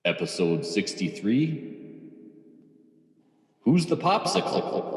Episode 63. Who's the Popcycle?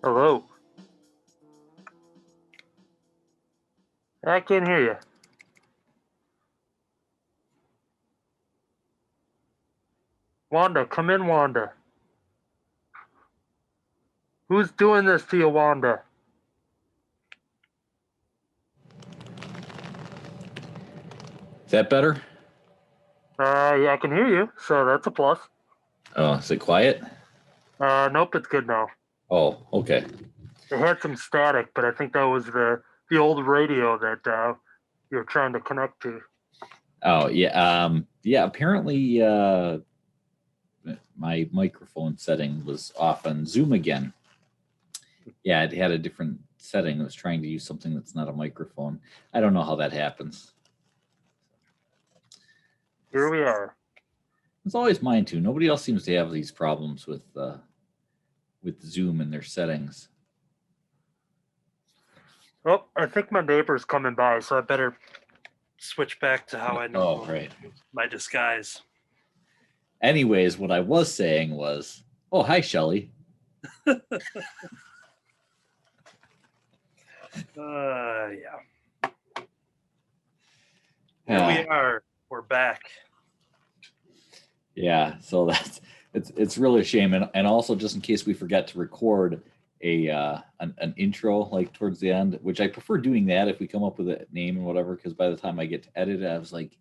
Hello. I can't hear you. Wanda, come in, Wanda. Who's doing this to you, Wanda? Is that better? Yeah, I can hear you, so that's a plus. Oh, is it quiet? Nope, it's good now. Oh, okay. It had some static, but I think that was the old radio that you're trying to connect to. Oh, yeah. Yeah, apparently my microphone setting was off on Zoom again. Yeah, it had a different setting. It was trying to use something that's not a microphone. I don't know how that happens. Here we are. It's always mine too. Nobody else seems to have these problems with Zoom and their settings. Oh, I think my neighbor's coming by, so I better switch back to how I know right. my disguise. Anyways, what I was saying was, oh, hi, Shelly. Yeah. Here we are. We're back. Yeah, so it's really a shame, and also just in case we forget to record an intro like towards the end, which I prefer doing that if we come up with a name and whatever, because by the time I get to edit it, I was like,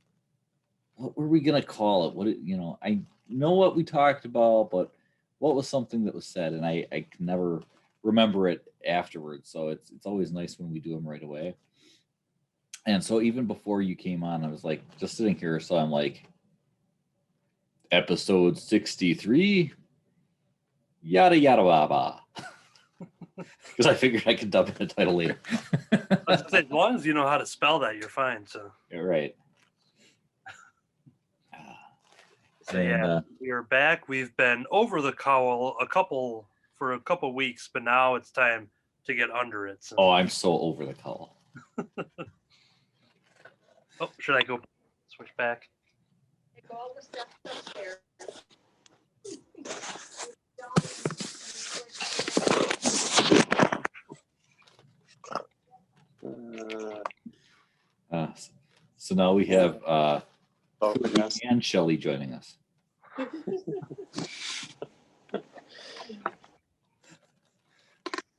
what were we gonna call it? I know what we talked about, but what was something that was said, and I can never remember it afterwards. So it's always nice when we do them right away. And so even before you came on, I was like just sitting here, so I'm like, episode 63, yada yada baba. Because I figured I could dub in the title later. As long as you know how to spell that, you're fine. So You're right. So yeah, we are back. We've been over the cowl for a couple weeks, but now it's time to get under it. So. Oh, I'm so over the cowl. Oh, should I go switch back? Take all the steps upstairs. So now we have yes. and Shelly joining us.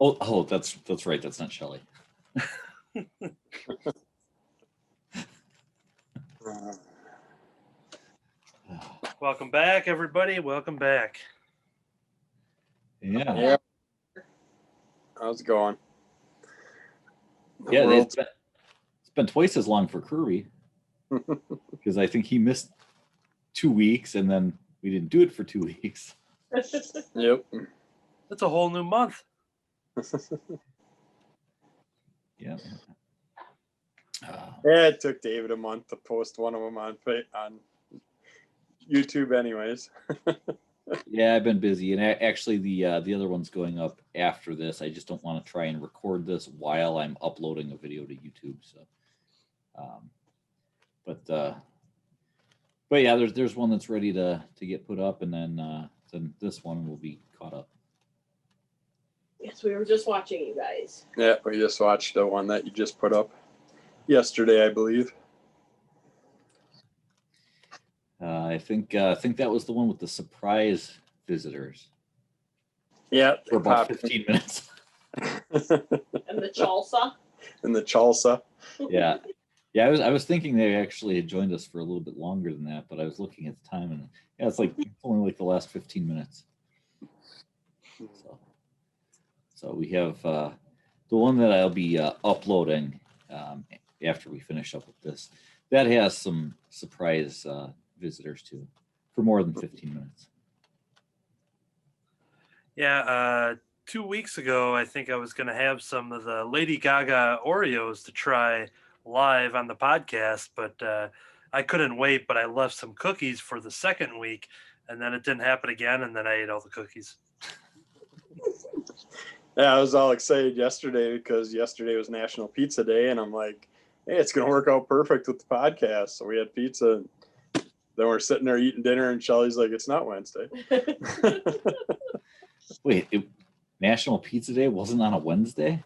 Oh, that's right. That's not Shelly. Welcome back, everybody. Welcome back. Yeah. How's it going? Yeah, it's been twice as long for Kerby because I think he missed 2 weeks and then we didn't do it for 2 weeks. Yep. That's a whole new month. Yeah. Yeah, it took David a month to post one of them on YouTube anyways. Yeah, I've been busy, and actually the other one's going up after this. I just don't want to try and record this while I'm uploading a video to YouTube. So, but But yeah, there's one that's ready to get put up, and then this one will be caught up. Yes, we were just watching you guys. Yeah, we just watched the one that you just put up yesterday, I believe. I think that was the one with the surprise visitors Yeah, for about 15 minutes. And the Chalsa. And the Chalsa. Yeah. I was thinking they actually had joined us for a little bit longer than that, but I was looking at the time, and yeah, it's only like the last 15 minutes. So we have the one that I'll be uploading after we finish up with this. That has some surprise visitors too, for more than 15 minutes. Yeah, 2 weeks ago, I think I was going to have some of the Lady Gaga Oreos to try live on the podcast, but I couldn't wait. But I left some cookies for the second week, and then it didn't happen again, and then I ate all the cookies. Yeah, I was all excited yesterday because yesterday was National Pizza Day, and I'm like, hey, it's going to work out perfect with the podcast. So we had pizza. Then we're sitting there eating dinner, and Shelly's like, it's not Wednesday. Wait, National Pizza Day wasn't on a Wednesday?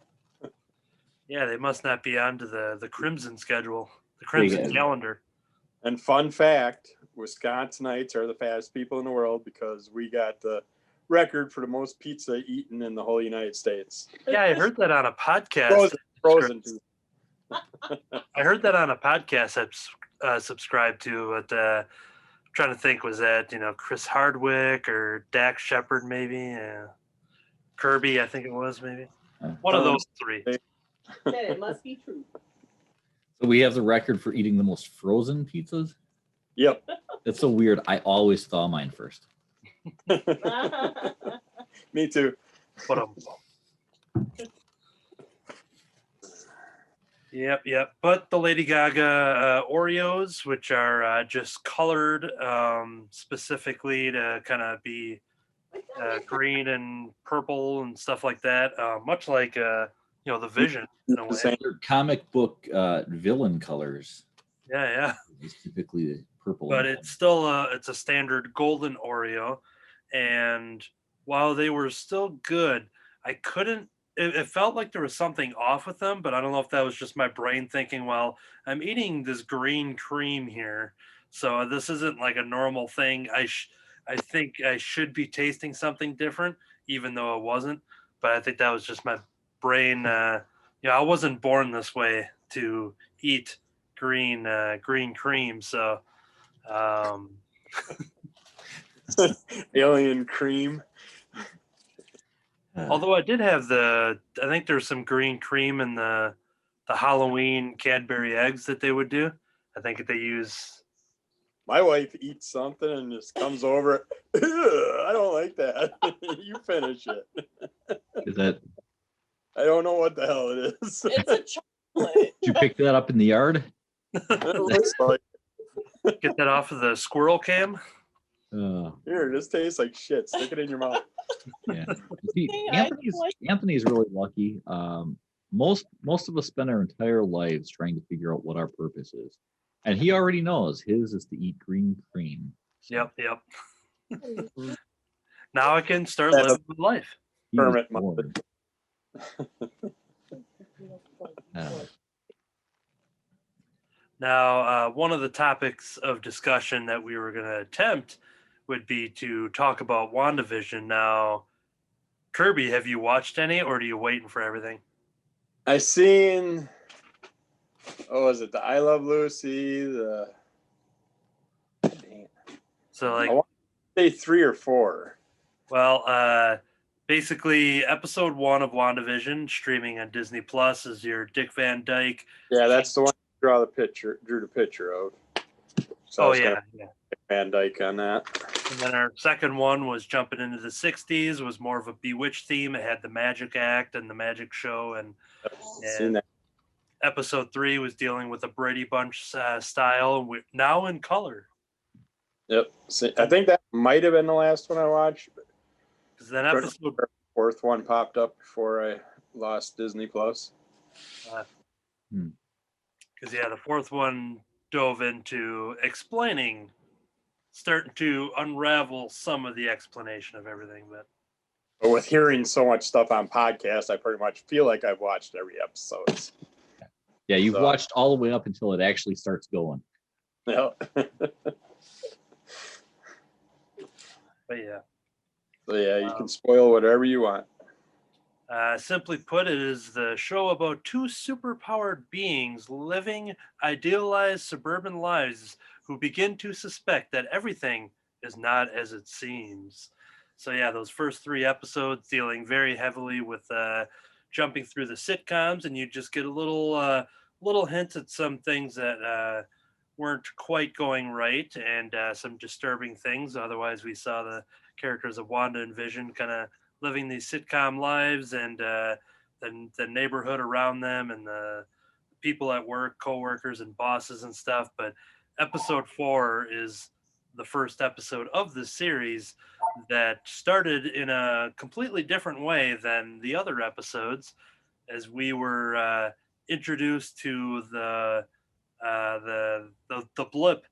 Yeah, they must not be onto the Crimson schedule, the Crimson calendar. And fun fact, Wisconsinites are the fattest people in the world because we got the record for the most pizza eaten in the whole United States. Yeah, I heard that on a podcast. Frozen. I heard that on a podcast I've subscribed to, but I'm trying to think, was that, Chris Hardwick or Dax Shepard maybe? Yeah. Kerby, I think it was maybe. One of those three. Then it must be true. So we have the record for eating the most frozen pizzas? Yep. That's so weird. I always thaw mine first. Me too. But Yep. But the Lady Gaga Oreos, which are just colored specifically to kind of be green and purple and stuff like that, much like the Vision in a way. They're comic book villain colors. Yeah. It's typically the purple. But it's still it's a standard golden Oreo, and while they were still good, I couldn't. It felt like there was something off with them, but I don't know if that was just my brain thinking, well, I'm eating this green cream here, so this isn't like a normal thing. I think I should be tasting something different, even though it wasn't. But I think that was just my brain. I wasn't born this way to eat green cream, so Alien cream. although I did have I think there's some green cream in the Halloween Cadbury eggs that they would do. I think they use. My wife eats something and just comes over. I don't like that. You finish it. Is that? I don't know what the hell it is. It's a chocolate. Did you pick that up in the yard? It looks like, Get that off of the squirrel cam. here, this tastes like shit. Stick it in your mouth. Yeah. See, Anthony's really lucky. Most of us spend our entire lives trying to figure out what our purpose is, and he already knows his is to eat green cream. Yep. Now I can start living my life. Permit Now, one of the topics of discussion that we were going to attempt would be to talk about WandaVision. Now, Kerby, have you watched any, or are you waiting for everything? I seen. Oh, was it the I Love Lucy? So, I want to say 3 or 4. well, basically, episode 1 of WandaVision streaming on Disney Plus is your Dick Van Dyke. Yeah, that's the one I drew the picture of. So yeah. Van Dyke on that. And then our second one was jumping into the 60s, was more of a Bewitched theme. It had the Magic Act and the Magic Show. And Seen that. episode 3 was dealing with a Brady Bunch style, now in color. Yep. I think that might have been the last one I watched. Because then episode 4th one popped up before I lost Disney Plus. Because the 4th one dove into explaining starting to unravel some of the explanation of everything. But with hearing so much stuff on podcasts, I pretty much feel like I've watched every episode. Yeah, you've So- watched all the way up until it actually starts going. Yeah. But yeah, So yeah, you can spoil whatever you want. simply put, it is the show about two superpowered beings living idealized suburban lives who begin to suspect that everything is not as it seems. So yeah, those first 3 episodes dealing very heavily with jumping through the sitcoms, and you just get a little hint at some things that weren't quite going right, and some disturbing things. Otherwise, we saw the characters of Wanda and Vision kind of living these sitcom lives, and then the neighborhood around them, and the people at work, coworkers and bosses and stuff. But episode 4 is the first episode of the series that started in a completely different way than the other episodes, as we were introduced to the blip,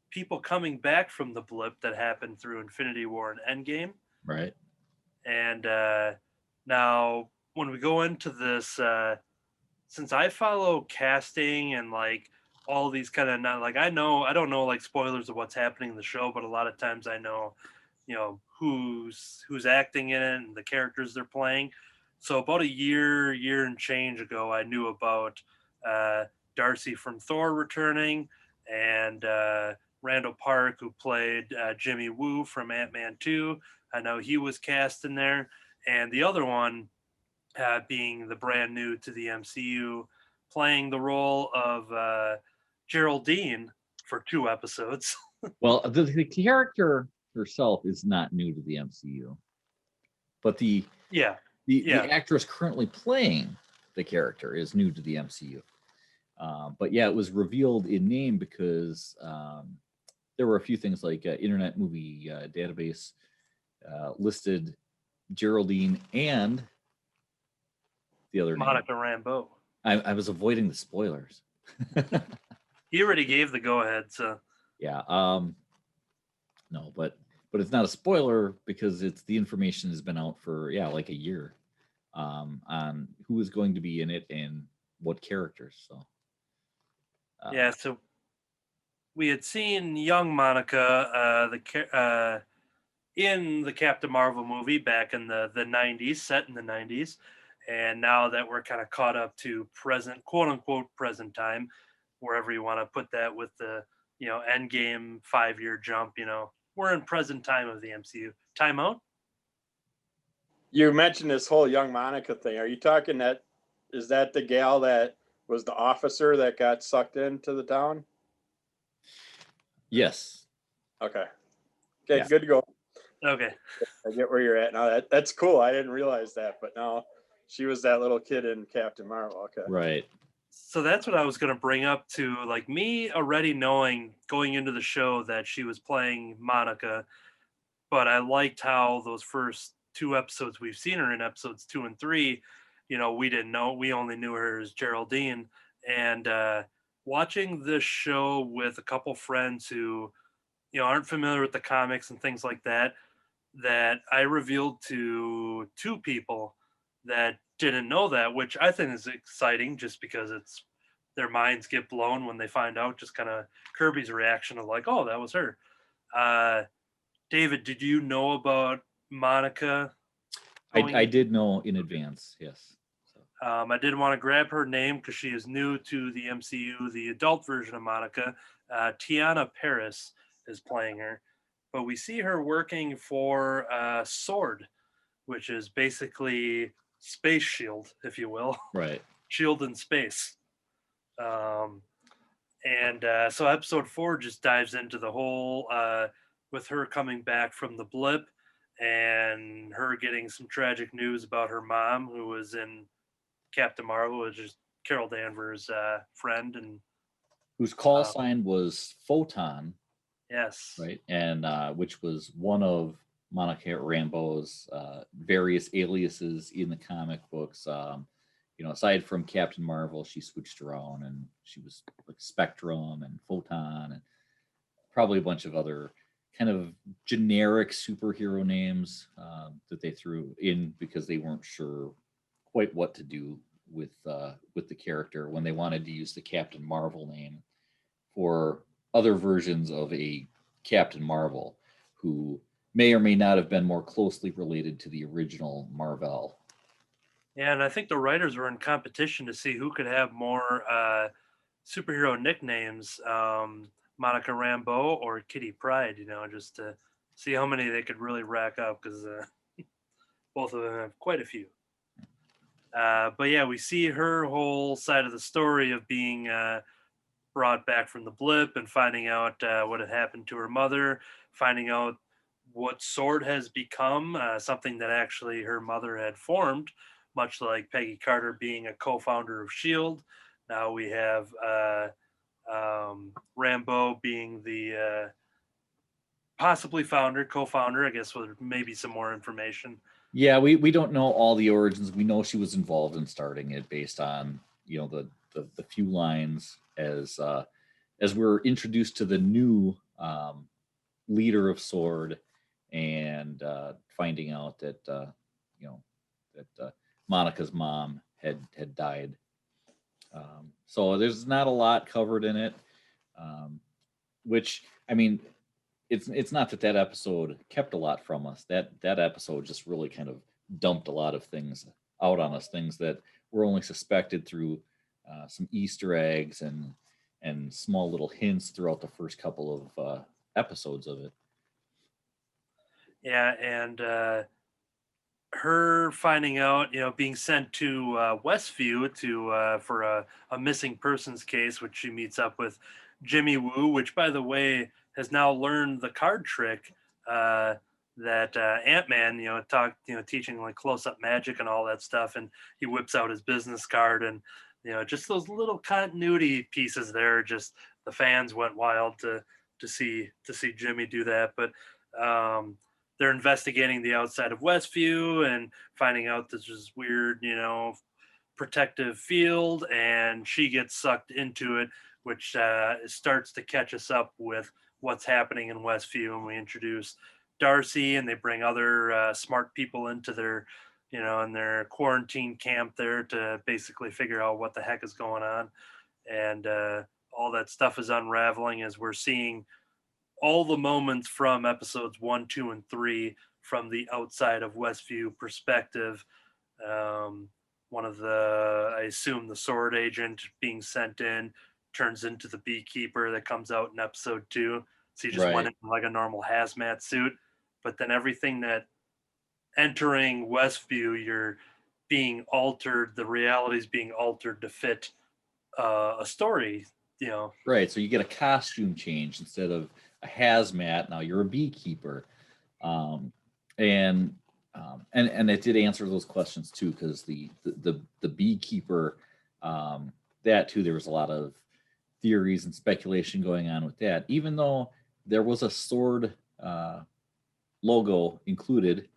people coming back from the blip that happened through Infinity War and Endgame. Right. And now, when we go into this, since I follow casting and like all these kind of, not like, I don't know like spoilers of what's happening in the show, but a lot of times I know, who's acting in it and the characters they're playing. So about a year and change ago, I knew about Darcy from Thor returning, and Randall Park, who played Jimmy Woo from Ant-Man 2. I know he was cast in there. And the other one, being the brand new to the MCU, playing the role of Geraldine for 2 episodes. Well, the character herself is not new to the MCU, but the Yeah. actress currently playing the character is new to the MCU. But yeah, it was revealed in name because there were a few things like Internet Movie Database listed Geraldine and the other Monica Rambeau. name. I was avoiding the spoilers. He already gave the go-ahead, so Yeah. No, but it's not a spoiler because it's the information has been out for like a year on who is going to be in it and what characters. So yeah. So we had seen young Monica, in the Captain Marvel movie back in the 90s, set in the 90s. And now that we're kind of caught up to present, quote unquote, present time, wherever you want to put that with the, end game 5-year jump, we're in present time of the MCU. Timeout? You mentioned this whole young Monica thing. Are you talking is that the gal that was the officer that got sucked into the town? yes. Okay, Yeah. good to go. Okay. I get where you're at now. That's cool. I didn't realize that, but now she was that little kid in Captain Marvel. Okay. Right. So that's what I was going to bring up to, like, me already knowing going into the show that she was playing Monica, but I liked how those first 2 episodes we've seen her in, episodes 2 and 3, we didn't know, we only knew her as Geraldine. And watching this show with a couple friends who, aren't familiar with the comics and things like that, that I revealed to 2 people that didn't know that, which I think is exciting just because it's their minds get blown when they find out, just kind of Kirby's reaction of like, oh, that was her. David, did you know about Monica? I did know in advance. Yes. So. I didn't want to grab her name because she is new to the MCU, the adult version of Monica. Tiana Paris is playing her, but we see her working for Sword, which is basically Space Shield, if you will. Right. Shield in space. And so episode 4 just dives into the whole with her coming back from the blip and her getting some tragic news about her mom, who was in Captain Marvel, which is Carol Danvers' friend, and whose call sign was Photon. Yes. Right. And which was one of Monica Rambeau's various aliases in the comic books. Aside from Captain Marvel, she switched around and she was like Spectrum and Photon and probably a bunch of other kind of generic superhero names that they threw in because they weren't sure quite what to do with the character when they wanted to use the Captain Marvel name for other versions of a Captain Marvel who may or may not have been more closely related to the original Marvel. Yeah, and I think the writers were in competition to see who could have more superhero nicknames, Monica Rambeau or Kitty Pryde, just to see how many they could really rack up because both of them have quite a few. But yeah, we see her whole side of the story of being brought back from the blip and finding out what had happened to her mother, finding out what Sword has become, something that actually her mother had formed, much like Peggy Carter being a co-founder of S.H.I.E.L.D. Now we have Rambeau being the possibly founder, co-founder, I guess, with maybe some more information. Yeah, we don't know all the origins. We know she was involved in starting it based on the few lines as we're introduced to the new leader of Sword and finding out that Monica's mom had died. So there's not a lot covered in it, which I mean, it's not that episode kept a lot from us. That episode just really kind of dumped a lot of things out on us, things that were only suspected through some Easter eggs and small little hints throughout the first couple of episodes of it. Yeah, and her finding out, being sent to Westview to for a missing persons case, which she meets up with Jimmy Woo, which, by the way, has now learned the card trick that Ant-Man, teaching like close-up magic and all that stuff, and he whips out his business card, and just those little continuity pieces there. Just the fans went wild to see Jimmy do that, but. They're investigating the outside of Westview and finding out this is weird, protective field, and she gets sucked into it, which starts to catch us up with what's happening in Westview. And we introduce Darcy, and they bring other smart people into their, in their quarantine camp there to basically figure out what the heck is going on. And all that stuff is unraveling as we're seeing all the moments from episodes 1, 2, and 3 from the outside of Westview perspective. One of I assume the Sword agent being sent in turns into the beekeeper that comes out in episode 2. So he just went in like a normal hazmat suit. But then everything that entering Westview, you're being altered, the reality is being altered to fit a story, Right. So you get a costume change instead of a hazmat. Now you're a beekeeper, and it did answer those questions too, because the beekeeper, that too, there was a lot of theories and speculation going on with that. Even though there was a Sword logo included,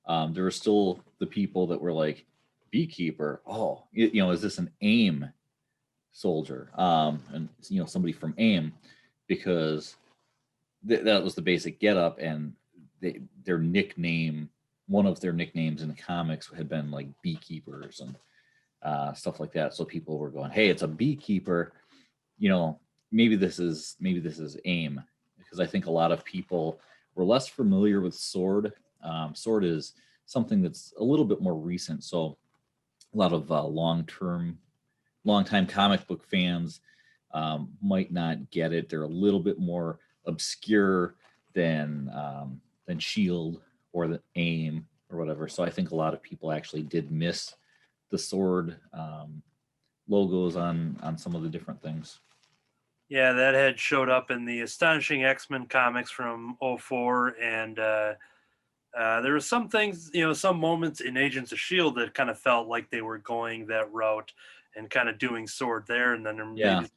there were still the people that were like, beekeeper. Oh, is this an AIM soldier? And somebody from AIM, because that was the basic getup, and their nickname, one of their nicknames in the comics had been like beekeepers and stuff like that. So people were going, "Hey, it's a beekeeper. Maybe this is AIM," because I think a lot of people were less familiar with Sword. Sword is something that's a little bit more recent, so a lot of longtime comic book fans might not get it. They're a little bit more obscure than S.H.I.E.L.D. or the AIM or whatever. So I think a lot of people actually did miss the Sword logos on some of the different things. Yeah, that had showed up in the Astonishing X-Men comics from 04, and there were some things, some moments in Agents of S.H.I.E.L.D. that kind of felt like they were going that route and kind of doing Sword there, and then there may be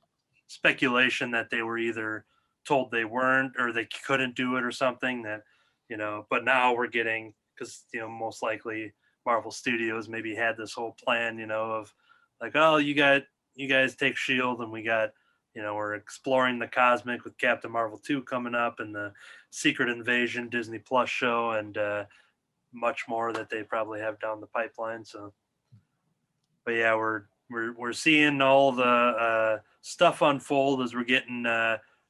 speculation that they were either told they weren't or they couldn't do it or something that, but now we're getting, because, most likely Marvel Studios maybe had this whole plan, of like, oh, you guys take S.H.I.E.L.D. and we got we're exploring the cosmic with Captain Marvel 2 coming up, and the Secret Invasion Disney Plus show, and much more that they probably have down the pipeline. So, but yeah, we're seeing all the stuff unfold as we're getting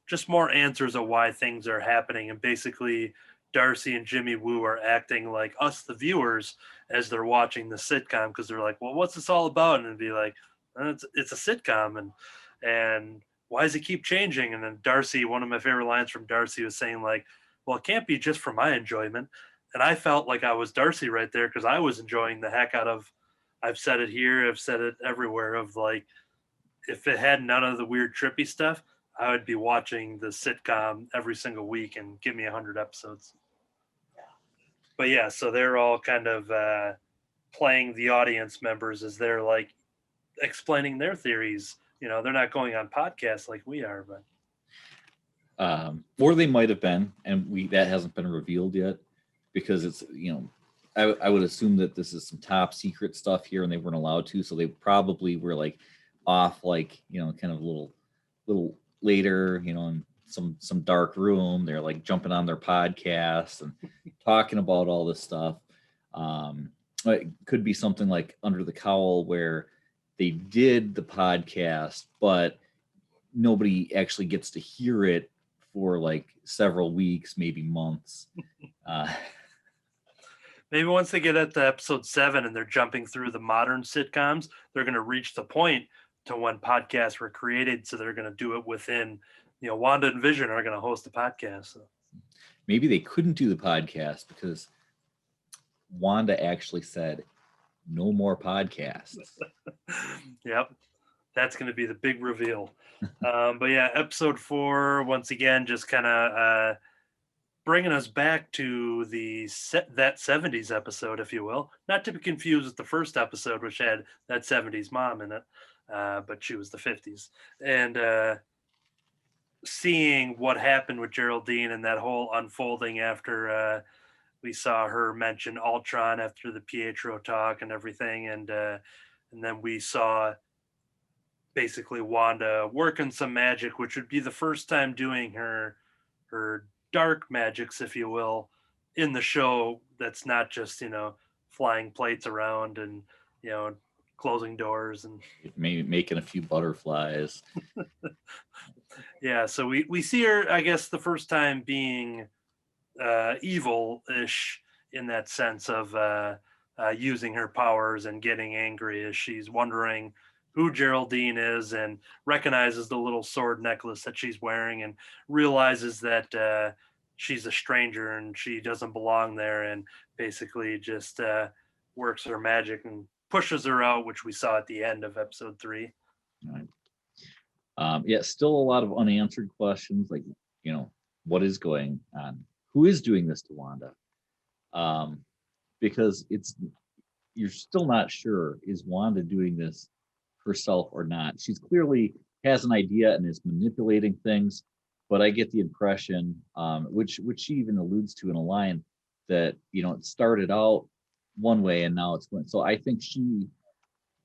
just more answers of why things are happening, and basically Darcy and Jimmy Woo are acting like us, the viewers, as they're watching the sitcom, because they're like, well, what's this all about? And it'd be like, it's a sitcom, and why does it keep changing? And then Darcy, one of my favorite lines from Darcy was saying like, well, it can't be just for my enjoyment. And I felt like I was Darcy right there, because I was enjoying the heck out of, I've said it here, I've said it everywhere, of like, if it had none of the weird trippy stuff, I would be watching the sitcom every single week and give me 100 episodes. But yeah, so they're all kind of playing the audience members as they're like explaining their theories. They're not going on podcasts like we are, but or they might have been, and that hasn't been revealed yet, because it's I would assume that this is some top secret stuff here, and they weren't allowed to, so they probably were like off, like kind of a little later, in some dark room. They're like jumping on their podcast and talking about all this stuff. It could be something like Under the Cowl, where they did the podcast, but nobody actually gets to hear it for like several weeks, maybe months. Maybe once they get at the episode 7 and they're jumping through the modern sitcoms, they're going to reach the point to when podcasts were created. So they're going to do it within, Wanda and Vision are going to host a podcast. So. Maybe they couldn't do the podcast because Wanda actually said no more podcasts. Yep. That's going to be the big reveal. But yeah, episode 4, once again, just kind of bringing us back to that 70s episode, if you will. Not to be confused with the first episode, which had that 70s mom in it, but she was the 50s. And seeing what happened with Geraldine and that whole unfolding after we saw her mention Ultron after the Pietro talk and everything. And then we saw basically Wanda working some magic, which would be the first time doing her dark magics, if you will, in the show. That's not just flying plates around and closing doors and maybe making a few butterflies. Yeah, so we see her, I guess, the first time being evil-ish, in that sense of using her powers and getting angry as she's wondering who Geraldine is, and recognizes the little sword necklace that she's wearing, and realizes that she's a stranger and she doesn't belong there, and basically just works her magic and pushes her out, which we saw at the end of episode 3. Right. Yeah, still a lot of unanswered questions, like what is going on, who is doing this to Wanda, because you're still not sure, is Wanda doing this herself or not. She's clearly has an idea and is manipulating things, but I get the impression, which she even alludes to in a line, that it started out one way and now it's going. So I think she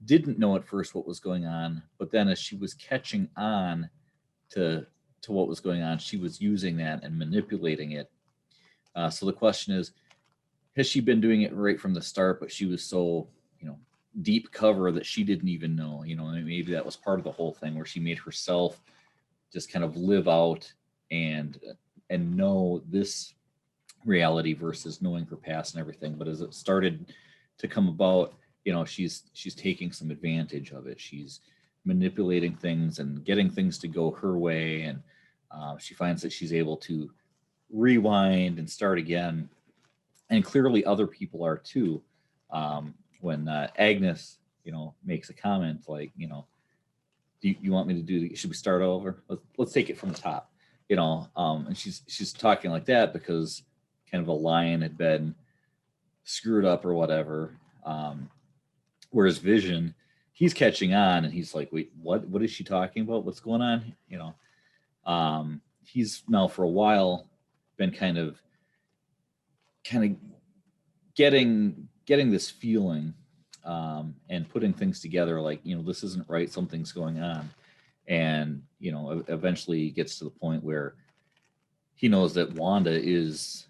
didn't know at first what was going on, but then as she was catching on to what was going on, she was using that and manipulating it. So the question is, has she been doing it right from the start, but she was so deep cover that she didn't even know? Maybe that was part of the whole thing, where she made herself just kind of live out and know this reality versus knowing her past and everything. But as it started to come about, she's taking some advantage of it. She's manipulating things and getting things to go her way, and she finds that she's able to rewind and start again. And clearly other people are too. When Agnes makes a comment like, do you want me to do should we start over? Let's take it from the top, and she's talking like that because kind of a line had been screwed up or whatever. Whereas Vision, he's catching on and he's like, wait, what is she talking about? What's going on? He's now for a while been kind of getting this feeling and putting things together, like, this isn't right, something's going on. And, you know, eventually he gets to the point where he knows that Wanda is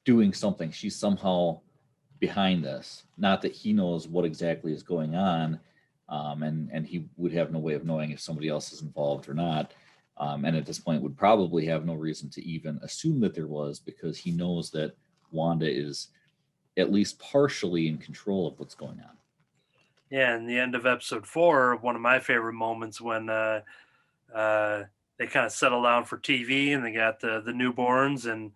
doing something. She's somehow behind this. Not that he knows what exactly is going on, and he would have no way of knowing if somebody else is involved or not. And at this point would probably have no reason to even assume that there was, because he knows that Wanda is at least partially in control of what's going on. Yeah, in the end of episode 4, one of my favorite moments when they kind of settle down for TV and they got the newborns, and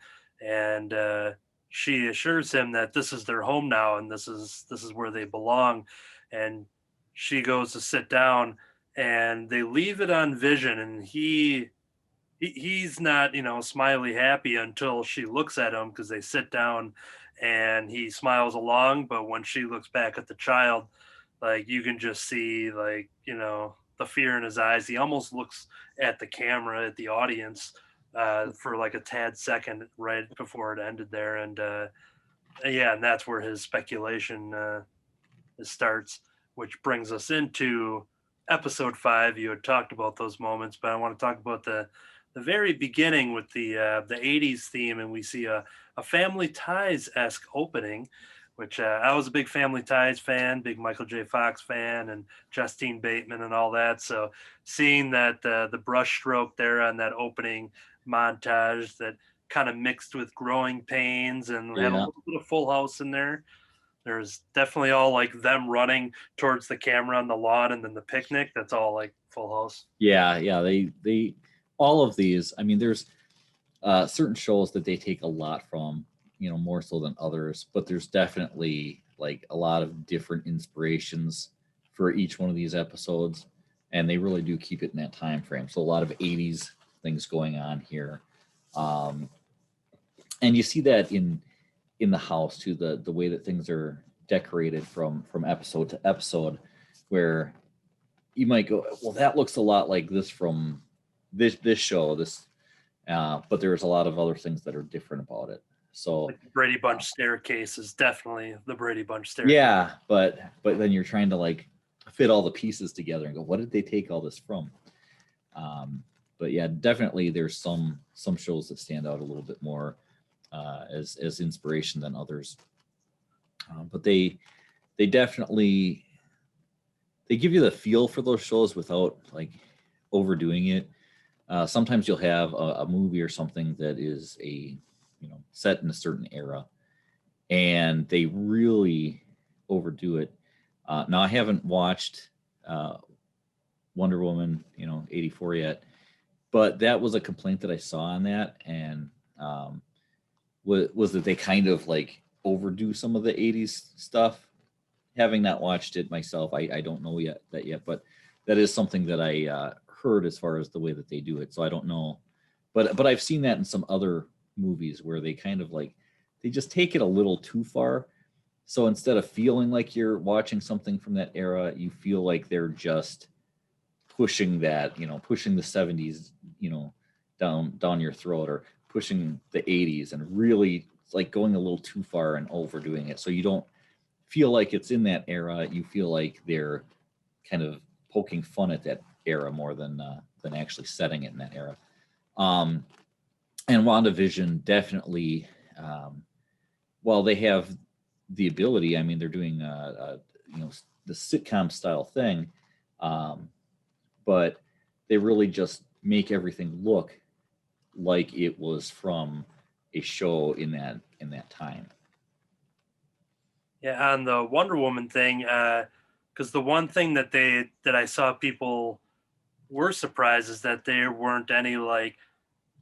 she assures him that this is their home now and this is where they belong, and she goes to sit down and they leave it on Vision, and he's not, you know, smiley happy until she looks at him, because they sit down and he smiles along, but when she looks back at the child, like you can just see, like, you know, the fear in his eyes. He almost looks at the camera, at the audience, for like a tad second right before it ended there, and yeah, and that's where his speculation starts, which brings us into episode 5. You had talked about those moments, but I want to talk about the very beginning with the 80s theme, and we see a Family Ties-esque opening, which I was a big Family Ties fan, big Michael J. Fox fan, and Justine Bateman and all that. So seeing that the brush stroke there on that opening montage that kind of mixed with Growing Pains and had a Yeah. little bit of Full House in there. There's definitely all like them running towards the camera on the lawn, and then the picnic. That's all like Full House. Yeah, they all of these. I mean, there's certain shows that they take a lot from, you know, more so than others, but there's definitely like a lot of different inspirations for each one of these episodes, and they really do keep it in that time frame. So a lot of 80s things going on here, and you see that in the house too, the way that things are decorated from episode to episode, where you might go, well, that looks a lot like this from this show, but there's a lot of other things that are different about it. So Like the Brady Bunch staircase is definitely the Brady Bunch staircase. yeah, but then you're trying to like fit all the pieces together and go, what did they take all this from? But yeah, definitely there's some shows that stand out a little bit more as inspiration than others. But they definitely, they give you the feel for those shows without like overdoing it. Sometimes you'll have a movie or something that is set in a certain era, and they really overdo it. Now I haven't watched Wonder Woman, 84 yet, but that was a complaint that I saw on that, and was that they kind of like overdo some of the 80s stuff. Having not watched it myself, I don't know yet, but that is something that I heard as far as the way that they do it. So I don't know, but I've seen that in some other movies where they kind of like, they just take it a little too far. So instead of feeling like you're watching something from that era, you feel like they're just pushing that, pushing the 70s, down your throat, or pushing the 80s, and really like going a little too far and overdoing it. So you don't feel like it's in that era. You feel like they're kind of poking fun at that era more than actually setting it in that era. And WandaVision definitely, while they have the ability, I mean, they're doing the sitcom style thing, but they really just make everything look like it was from a show in that time. Yeah, on the Wonder Woman thing, because the one thing that I saw people were surprised is that there weren't any like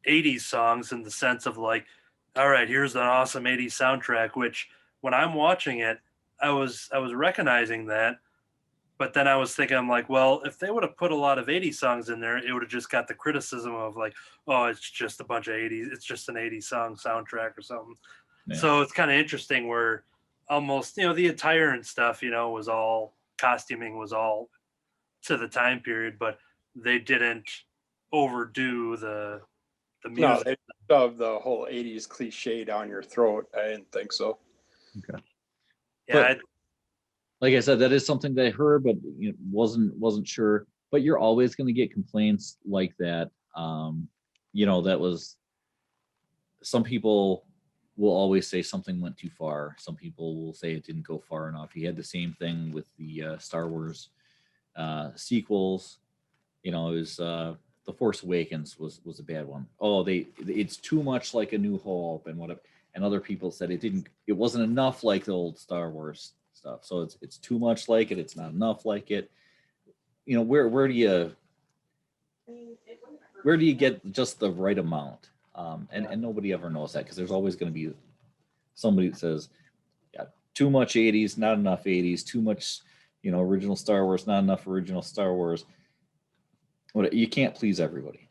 80s songs, in the sense of like, all right, here's an awesome 80s soundtrack, which when I'm watching it, I was recognizing that, but then I was thinking, I'm like, well, if they would have put a lot of 80s songs in there, it would have just got the criticism of like, oh, it's just a bunch of 80s, it's just an 80s song soundtrack or something. Yeah. So it's kind of interesting where almost, the attire and stuff, was all, costuming was all to the time period, but they didn't overdo the music. No, they shoved the whole 80s cliche down your throat. I didn't think so. Okay. Yeah, But like I said, that is something that I heard, but wasn't sure. but you're always going to get complaints like that. That was, some people will always say something went too far. Some people will say it didn't go far enough. You had the same thing with the Star Wars sequels. It was The Force Awakens was a bad one. Oh, it's too much like A New Hope and whatever. And other people said it wasn't enough like the old Star Wars stuff. So it's too much like it. It's not enough like it. Where do you get just the right amount? And nobody ever knows that, because there's always going to be somebody that says, yeah, too much 80s, not enough 80s, too much, original Star Wars, not enough original Star Wars. You can't please everybody.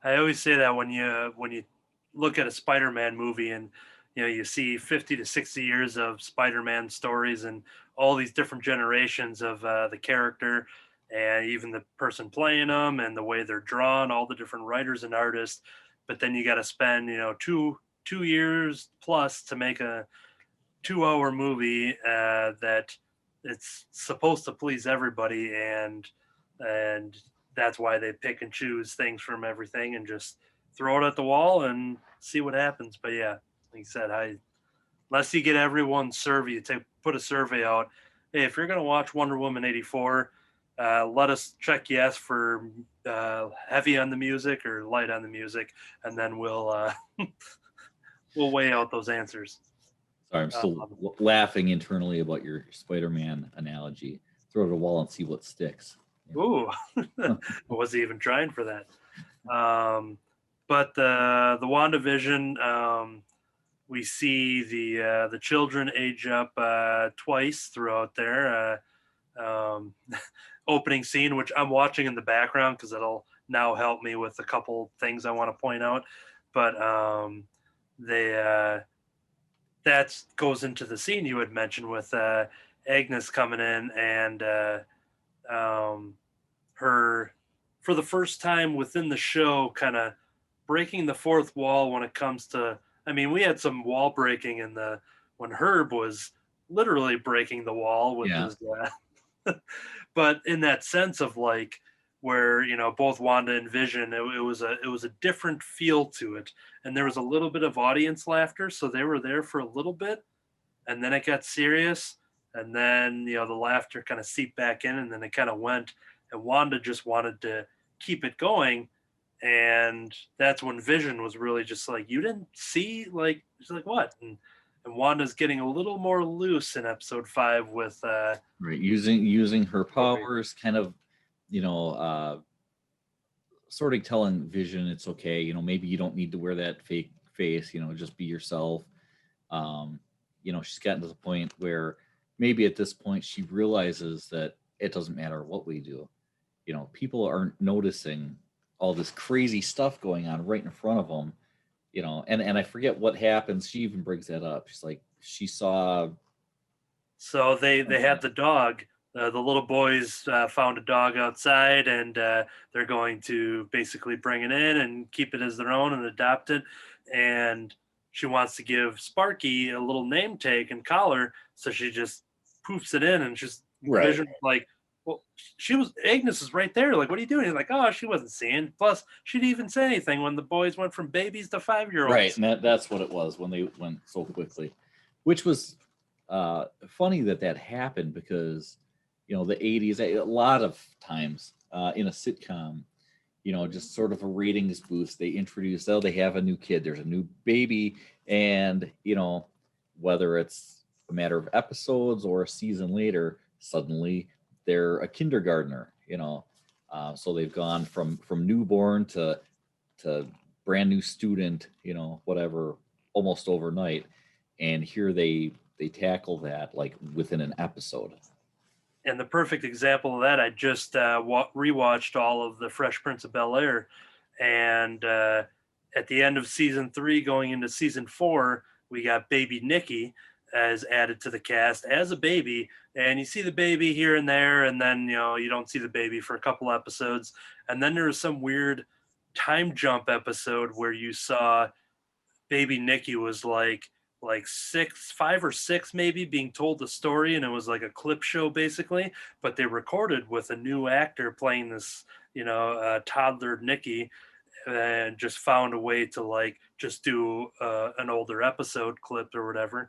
I always say that when you look at a Spider-Man movie and you see 50 to 60 years of Spider-Man stories and all these different generations of the character, and even the person playing them and the way they're drawn, all the different writers and artists. But then you got to spend 2 years plus to make a 2-hour movie that it's supposed to please everybody, and that's why they pick and choose things from everything and just throw it at the wall and see what happens. But yeah, like you said, unless you get everyone's survey, put a survey out. Hey, if you're going to watch Wonder Woman 84, let us check yes for heavy on the music or light on the music, and then we'll weigh out those answers. Sorry, I'm still laughing internally about your Spider-Man analogy. Throw it at a wall and see what sticks. Ooh, I wasn't even trying for that. But the WandaVision, we see the children age up twice throughout there. Opening scene, which I'm watching in the background because it'll now help me with a couple things I want to point out. But that goes into the scene you had mentioned with Agnes coming in and her, for the first time within the show, kind of breaking the fourth wall when it comes to. I mean, we had some wall breaking when Herb was literally breaking the wall with his. But in that sense of like where both Wanda and Vision, it was a different feel to it, and there was a little bit of audience laughter, so they were there for a little bit, and then it got serious, and then the laughter kind of seeped back in, and then it kind of went, and Wanda just wanted to keep it going, and that's when Vision was really just like, you didn't see, like, she's like, what? And Wanda's getting a little more loose in episode 5 with right, using her powers, kind of sort of telling Vision it's okay, maybe you don't need to wear that fake face, just be yourself. She's gotten to the point where maybe at this point she realizes that it doesn't matter what we do. People aren't noticing all this crazy stuff going on right in front of them. And I forget what happens. She even brings that up. She's like, she saw. So they had the dog. The little boys found a dog outside, and they're going to basically bring it in and keep it as their own and adopt it. And she wants to give Sparky a little name tag and collar, so she just poofs it in, and just Vision like, well, Agnes is right there. Like, what are you doing? He's like, oh, she wasn't seeing. Plus, she didn't even say anything when the boys went from babies to 5-year-olds. Right, and that's what it was when they went so quickly, which was funny that happened because, the 80s, a lot of times in a sitcom, just sort of a ratings boost, they introduce, they have a new kid, there's a new baby, and, whether it's a matter of episodes or a season later, suddenly they're a kindergartner, so they've gone from newborn to brand new student, whatever, almost overnight. And here they tackle that like within an episode. And the perfect example of that, I just rewatched all of the Fresh Prince of Bel-Air, and at the end of season 3 going into season 4, we got baby Nikki as added to the cast as a baby, and you see the baby here and there, and then you don't see the baby for a couple episodes, and then there was some weird time jump episode where you saw baby Nikki was like like 5 or 6 maybe being told the story, and it was like a clip show basically, but they recorded with a new actor playing this, toddler Nikki, and just found a way to like just do an older episode clip or whatever.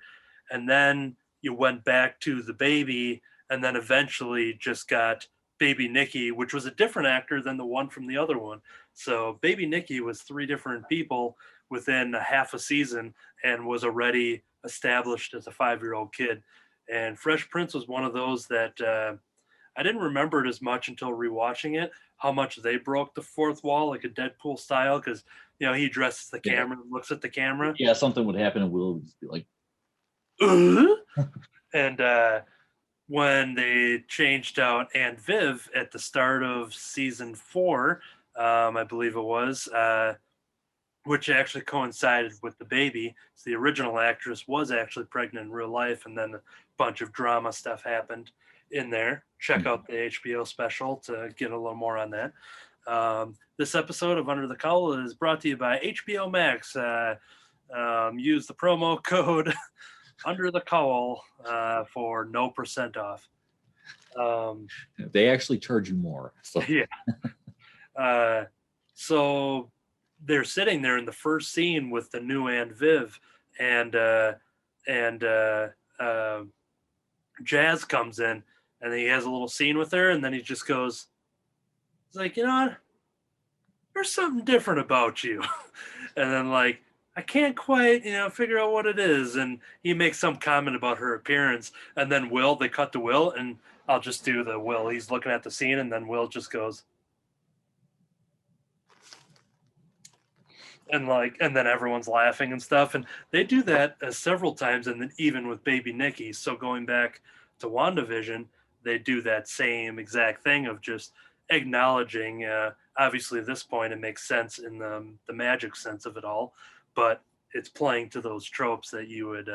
And then you went back to the baby, and then eventually just got baby Nikki, which was a different actor than the one from the other one. So baby Nikki was 3 different people within a half a season and was already established as a 5-year-old kid. And Fresh Prince was one of those that I didn't remember it as much until rewatching it, how much they broke the fourth wall, like a Deadpool style, because he addresses the Yeah. camera and looks at the camera. Yeah, something would happen and Will would just be like, And when they changed out Aunt Viv at the start of season 4, I believe it was, which actually coincided with the baby. So the original actress was actually pregnant in real life, and then a bunch of drama stuff happened in there. Check out the HBO special to get a little more on that. This episode of Under the Cowl is brought to you by HBO Max. Use the promo code Under the Cowl for no % off. they actually charge you more. So Yeah. So they're sitting there in the first scene with the new Aunt Viv, and Jazz comes in, and he has a little scene with her, and then he just goes, he's like, you know what? There's something different about you. And then like, I can't quite, figure out what it is. And he makes some comment about her appearance. And then they cut to Will, and I'll just do the Will. He's looking at the scene, and then Will just goes, and then everyone's laughing and stuff. And they do that several times, and then even with baby Nikki. So going back to WandaVision, they do that same exact thing of just acknowledging, obviously at this point it makes sense in the magic sense of it all, but it's playing to those tropes that you had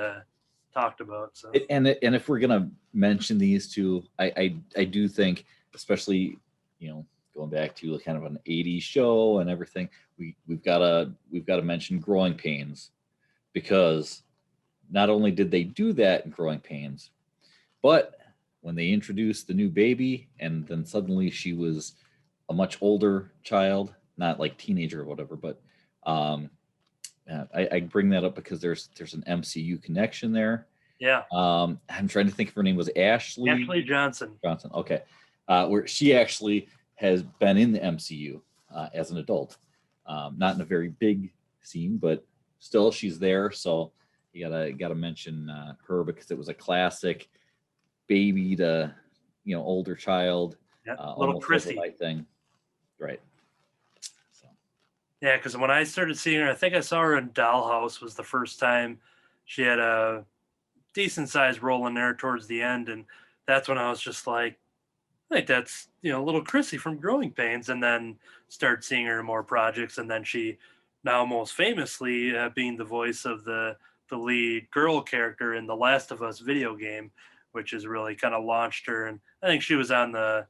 talked about. So and if we're gonna mention these two, I do think, especially going back to kind of an 80s show and everything, we've got to mention Growing Pains, because not only did they do that in Growing Pains, but when they introduced the new baby, and then suddenly she was a much older child, not like teenager or whatever, but I bring that up because there's an MCU connection there. yeah, I'm trying to think if her name was Ashley Johnson. Okay, where she actually has been in the MCU as an adult, not in a very big scene, but still she's there. So you gotta mention her, because it was a classic baby to older child, Yeah, little almost Chrissy overnight thing, right? So Yeah, because when I started seeing her, I think I saw her in Dollhouse was the first time. She had a decent sized role in there towards the end, and that's when I was just like, that's little Chrissy from Growing Pains, and then started seeing her in more projects, and then she now most famously being the voice of the lead girl character in the Last of Us video game, which has really kind of launched her. And I think she was on the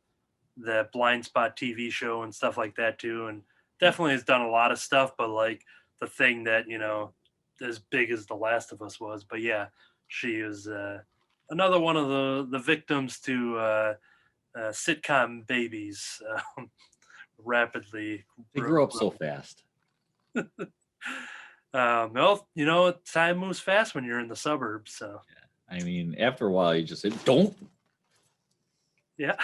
Blind Spot TV show and stuff like that too, and definitely has done a lot of stuff. But like the thing that as big as the Last of Us was, but yeah, she is another one of the victims to sitcom babies rapidly. they grow up so fast. Well, time moves fast when you're in the suburbs. So I mean, after a while, you just say, "Don't." yeah,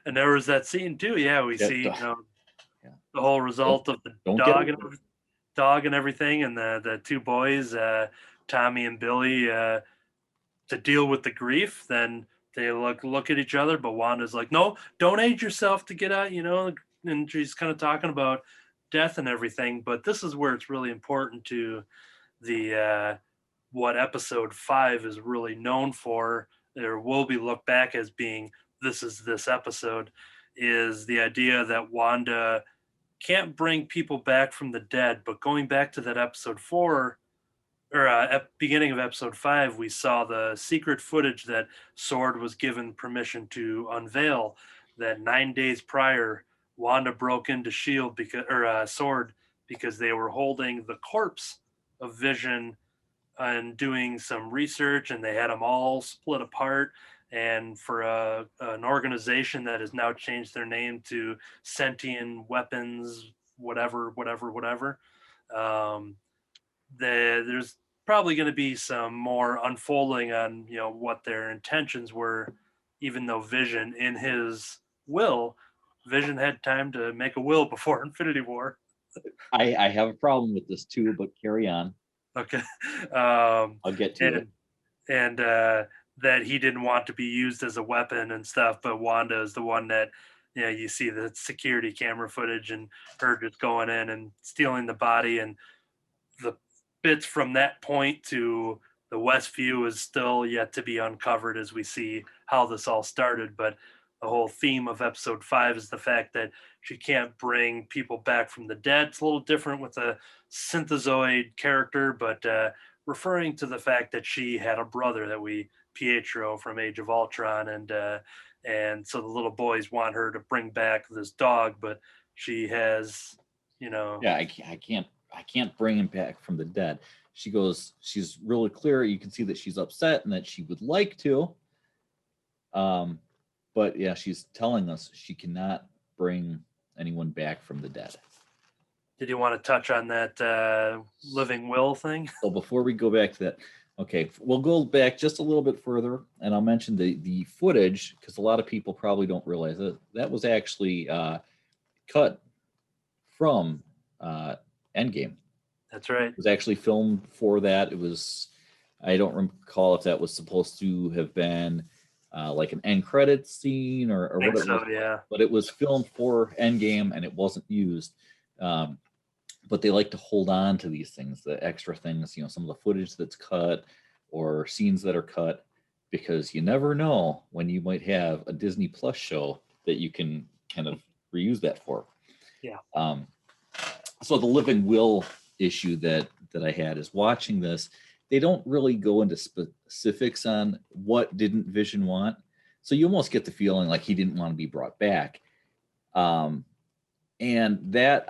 and there was that scene too. Yeah, we see Yeah. the whole result of the Don't dog and everything, and the 2 boys, Tommy and Billy, to deal with the grief. Then they look at each other, but Wanda's like, "No, don't age yourself to get out," and she's kind of talking about death and everything. But this is where it's really important to the what episode 5 is really known for, or will be looked back as being this episode, is the idea that Wanda can't bring people back from the dead. But going back to that episode 4, or beginning of episode 5, we saw the secret footage that Sword was given permission to unveil, that 9 days prior Wanda broke into Shield because Sword, because they were holding the corpse of Vision and doing some research, and they had them all split apart. And for an organization that has now changed their name to Sentient Weapons, whatever, um, there's probably going to be some more unfolding on what their intentions were, even though Vision in his will, Vision had time to make a will before Infinity War. I have a problem with this too, but carry on. Okay. I'll get to it. And that he didn't want to be used as a weapon and stuff, but Wanda is the one that you see the security camera footage and her just going in and stealing the body, and the bits from that point to the Westview is still yet to be uncovered as we see how this all started. But the whole theme of episode 5 is the fact that she can't bring people back from the dead. It's a little different with a synthezoid character, but referring to the fact that she had a brother that Pietro from Age of Ultron, and so the little boys want her to bring back this dog, but she has, Yeah, I can't bring him back from the dead. She's really clear. You can see that she's upset and that she would like to. But yeah, she's telling us she cannot bring anyone back from the dead. Did you want to touch on that living will thing? So before we go back to that, okay, we'll go back just a little bit further, and I'll mention the footage, because a lot of people probably don't realize that was actually cut from Endgame. That's right. It was actually filmed for that. It was, I don't recall if that was supposed to have been like an end credit scene or what it was. So, yeah. But it was filmed for Endgame and it wasn't used. But they like to hold on to these things, the extra things, some of the footage that's cut or scenes that are cut, because you never know when you might have a Disney Plus show that you can kind of reuse that for. Yeah. So the living will issue that I had is watching this. They don't really go into specifics on what didn't Vision want. So you almost get the feeling like he didn't want to be brought back. And that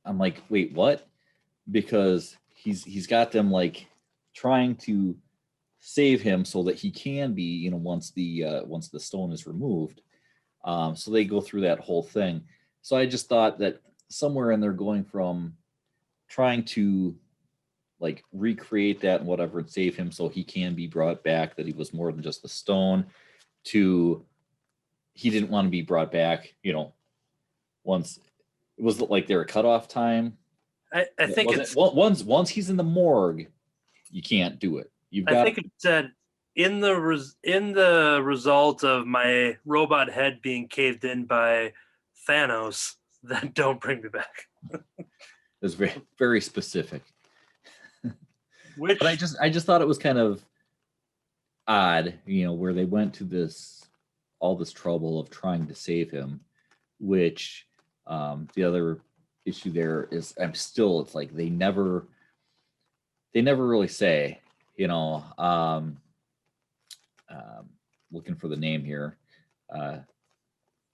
I'm like, wait, what? Because he's got them like trying to save him so that he can be, once the stone is removed. So they go through that whole thing. So I just thought that somewhere in there, going from trying to like recreate that and whatever and save him so he can be brought back, that he was more than just the stone, to he didn't want to be brought back, once it was like their cutoff time. I think it's once he's in the morgue, you can't do it. I think it said in the result of my robot head being caved in by Thanos, then don't bring me back. It's very, very specific. But I just thought it was kind of odd, where they went to all this trouble of trying to save him, which the other issue there is it's like they never really say, looking for the name here,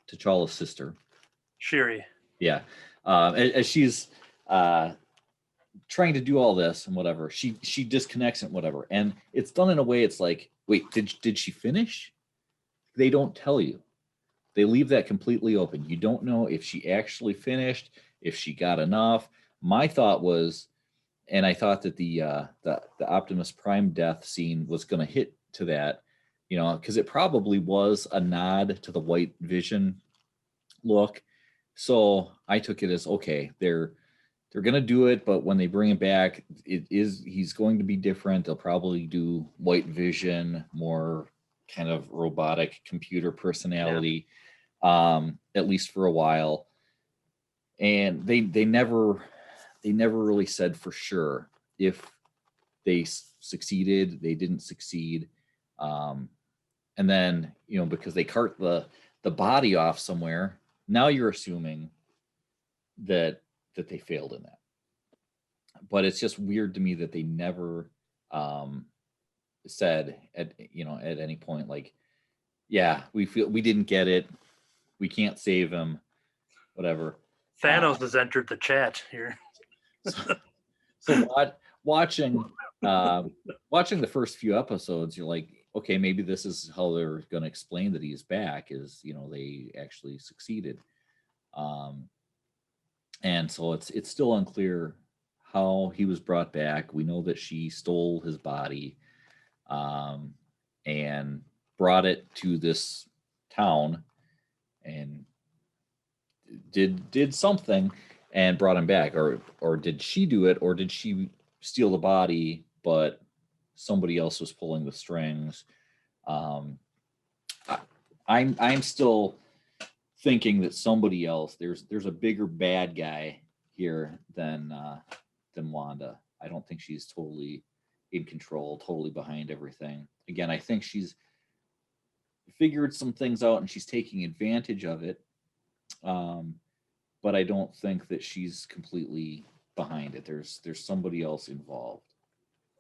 T'Challa's sister. Shuri. Yeah. As she's trying to do all this and whatever, she disconnects and whatever. And it's done in a way it's like, wait, did she finish? They don't tell you. They leave that completely open. You don't know if she actually finished, if she got enough. My thought was, and I thought that the Optimus Prime death scene was going to hit to that, because it probably was a nod to the White Vision look. So I took it as, okay, they're going to do it, but when they bring him back, he's going to be different. They'll probably do White Vision, more kind of robotic computer personality, at least for a while. And they never really said for sure if they succeeded, they didn't succeed. And then, because they cart the body off somewhere, now you're assuming that they failed in that. But it's just weird to me that they never said at any point, like, yeah, we feel we didn't get it, we can't save him, whatever. Thanos has entered the chat here. So watching Watching the first few episodes, you're like, okay, maybe this is how they're going to explain that he's back. Is they actually succeeded, and so it's still unclear how he was brought back. We know that she stole his body, and brought it to this town, and did something and brought him back, or did she do it, or did she steal the body but somebody else was pulling the strings? I'm still thinking that somebody else, there's a bigger bad guy here than Wanda. I don't think she's totally in control, totally behind everything. Again, I think she's figured some things out and she's taking advantage of it. But I don't think that she's completely behind it. There's somebody else involved.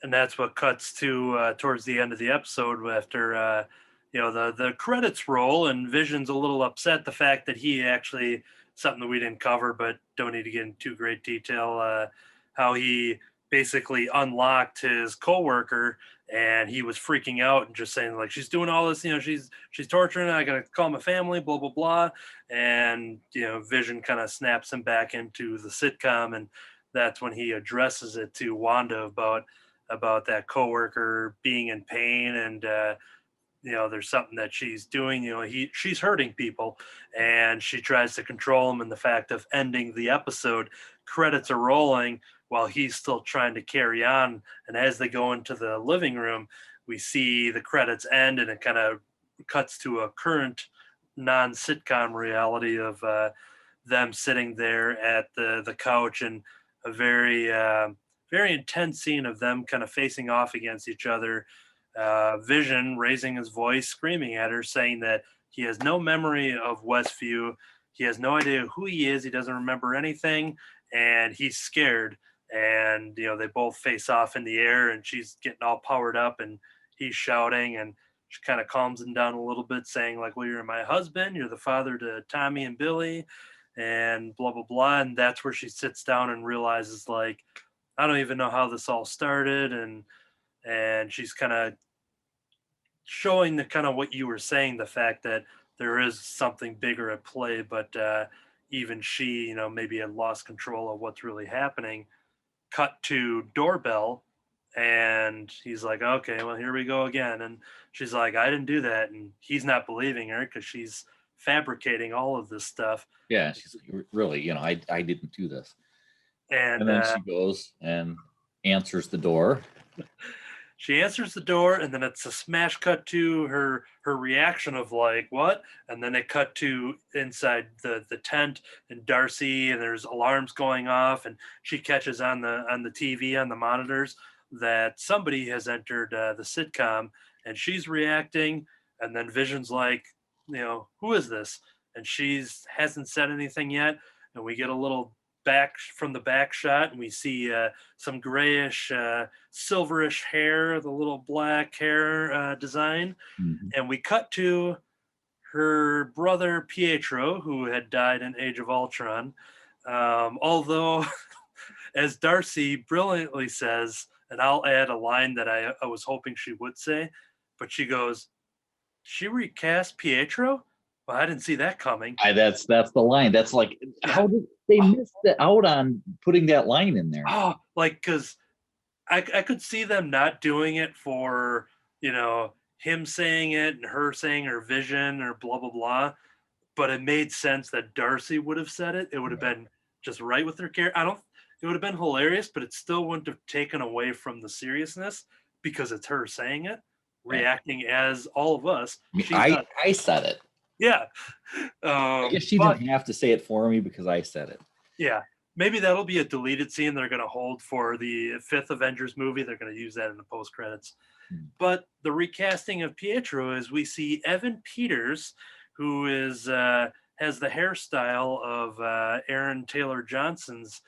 And that's what cuts to towards the end of the episode after the credits roll and Vision's a little upset the fact that he actually, something that we didn't cover but don't need to get into great detail, how he basically unlocked his coworker and he was freaking out and just saying like, she's doing all this, she's torturing, I gotta call my family, blah blah blah. And Vision kind of snaps him back into the sitcom, and that's when he addresses it to Wanda about that coworker being in pain, and there's something that she's doing. She's hurting people, and she tries to control him. And the fact of ending the episode, credits are rolling while he's still trying to carry on. And as they go into the living room, we see the credits end, and it kind of cuts to a current non-sitcom reality of them sitting there at the couch, and a very very intense scene of them kind of facing off against each other. Vision raising his voice, screaming at her, saying that he has no memory of Westview. He has no idea who he is. He doesn't remember anything, and he's scared. And they both face off in the air, and she's getting all powered up, and he's shouting, and she kind of calms him down a little bit, saying like, "Well, you're my husband. You're the father to Tommy and Billy," and blah blah blah. And that's where she sits down and realizes like, I don't even know how this all started, and she's kind of showing the kind of what you were saying, the fact that there is something bigger at play, but even she, maybe had lost control of what's really happening. Cut to doorbell, and he's like, okay, well, here we go again. And she's like, I didn't do that. And he's not believing her because she's fabricating all of this stuff. Yeah, she's like, really, I didn't do this. And then she goes and answers the door. She answers the door, and then it's a smash cut to her reaction of like, what? And then it cut to inside the tent, and Darcy, and there's alarms going off, and she catches on the TV, on the monitors, that somebody has entered the sitcom, and she's reacting. And then Vision's like, who is this? And she's hasn't said anything yet. And we get a little back from the back shot, and we see some grayish silverish hair, the little black hair design. Mm-hmm. And we cut to her brother Pietro, who had died in Age of Ultron, although as Darcy brilliantly says, and I'll add a line that I was hoping she would say, but she goes, she recast Pietro? Well, I didn't see that coming. That's the line. That's like, how did they miss out on putting that line in there? Oh, like, because I could see them not doing it for, him saying it and her saying her vision or blah, blah, blah. But it made sense that Darcy would have said it. It would have been just right with her character. It would have been hilarious, but it still wouldn't have taken away from the seriousness because it's her saying it, reacting as all of us. I said it. Yeah. I guess she didn't have to say it for me because I said it. Yeah. Maybe that'll be a deleted scene they're going to hold for the 5th Avengers movie. They're going to use that in the post credits. But the recasting of Pietro is we see Evan Peters, who is has the hairstyle of Aaron Taylor Johnson's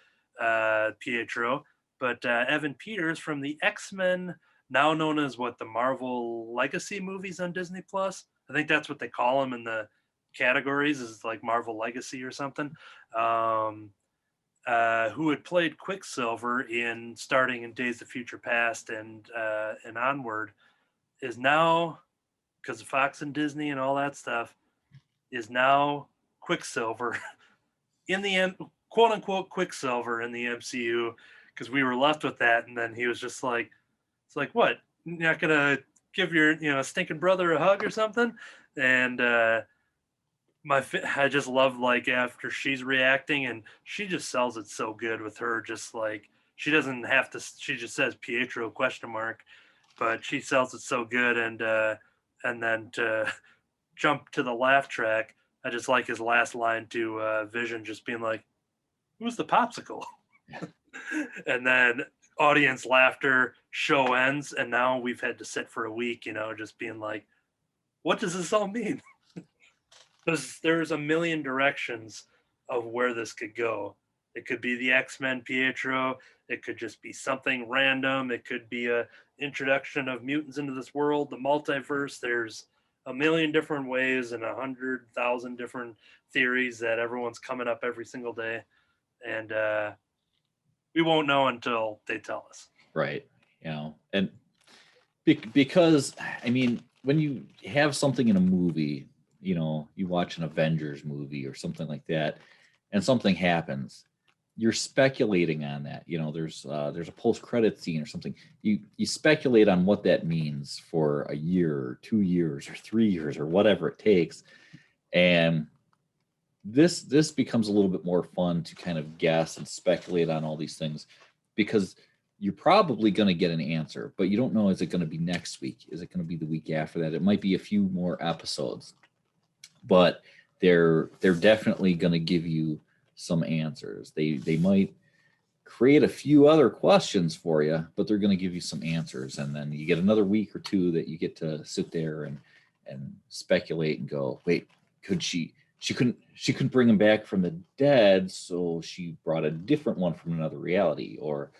Pietro, but Evan Peters from the X-Men, now known as the Marvel Legacy movies on Disney Plus. I think that's what they call them in the categories, is like Marvel Legacy or something. who had played Quicksilver in starting in Days of Future Past and onward, is now, because of Fox and Disney and all that stuff, is now Quicksilver in the quote unquote Quicksilver in the MCU, because we were left with that, and then he was just like, it's like, what? You're not gonna give your stinking brother a hug or something? And I just love, like, after she's reacting, and she just sells it so good with her, just like she doesn't have to, she just says Pietro ? But she sells it so good. And then to jump to the laugh track, I just like his last line to Vision, just being like, who's the Popcycle? And then audience laughter, show ends, and now we've had to sit for a week, just being like, what does this all mean? Because there's a million directions of where this could go. It could be the X-Men Pietro. It could just be something random. It could be a introduction of mutants into this world, the multiverse. There's a million different ways and 100,000 different theories that everyone's coming up every single day. And we won't know until they tell us. Right. And because, I mean, when you have something in a movie, you watch an Avengers movie or something like that, and something happens, you're speculating on that. There's a post-credit scene or something. You speculate on what that means for a year or 2 years or 3 years or whatever it takes. And this becomes a little bit more fun to kind of guess and speculate on all these things, because you're probably going to get an answer, but you don't know, is it going to be next week? Is it going to be the week after that? It might be a few more episodes, but they're definitely going to give you some answers. They might create a few other questions for you, but they're going to give you some answers. And then you get another week or two that you get to sit there and speculate and go, wait, could she couldn't bring him back from the dead, so she brought a different one from another reality. Or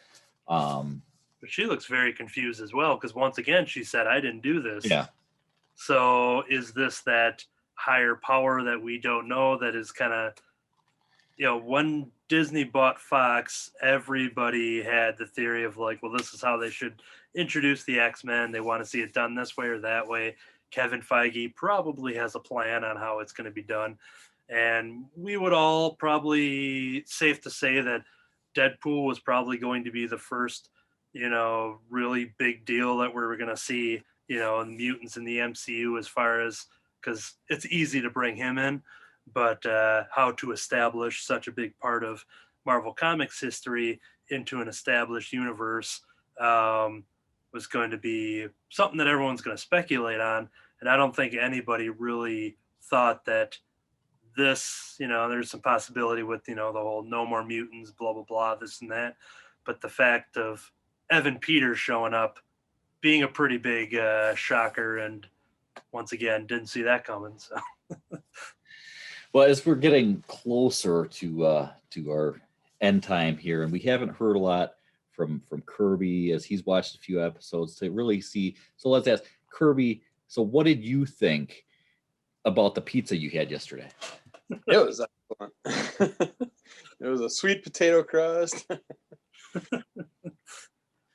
but she looks very confused as well, because once again she said, I didn't do this. Yeah. So is this that higher power that we don't know, that is kind of, when Disney bought Fox, everybody had the theory of like, well, this is how they should introduce the X-Men. They want to see it done this way or that way. Kevin Feige probably has a plan on how it's going to be done. And we would all probably, safe to say that Deadpool was probably going to be the first, really big deal that we're going to see, mutants in the MCU, as far as, because it's easy to bring him in, but how to establish such a big part of Marvel Comics history into an established universe was going to be something that everyone's going to speculate on. And I don't think anybody really thought that this, there's some possibility with, the whole no more mutants, blah, blah, blah, this and that. But the fact of Evan Peters showing up being a pretty big shocker, and once again, didn't see that coming. So, well, as we're getting closer to our end time here, and we haven't heard a lot from Kerby, as he's watched a few episodes to really see. So let's ask Kerby. So what did you think about the pizza you had yesterday? It was excellent. It was a sweet potato crust.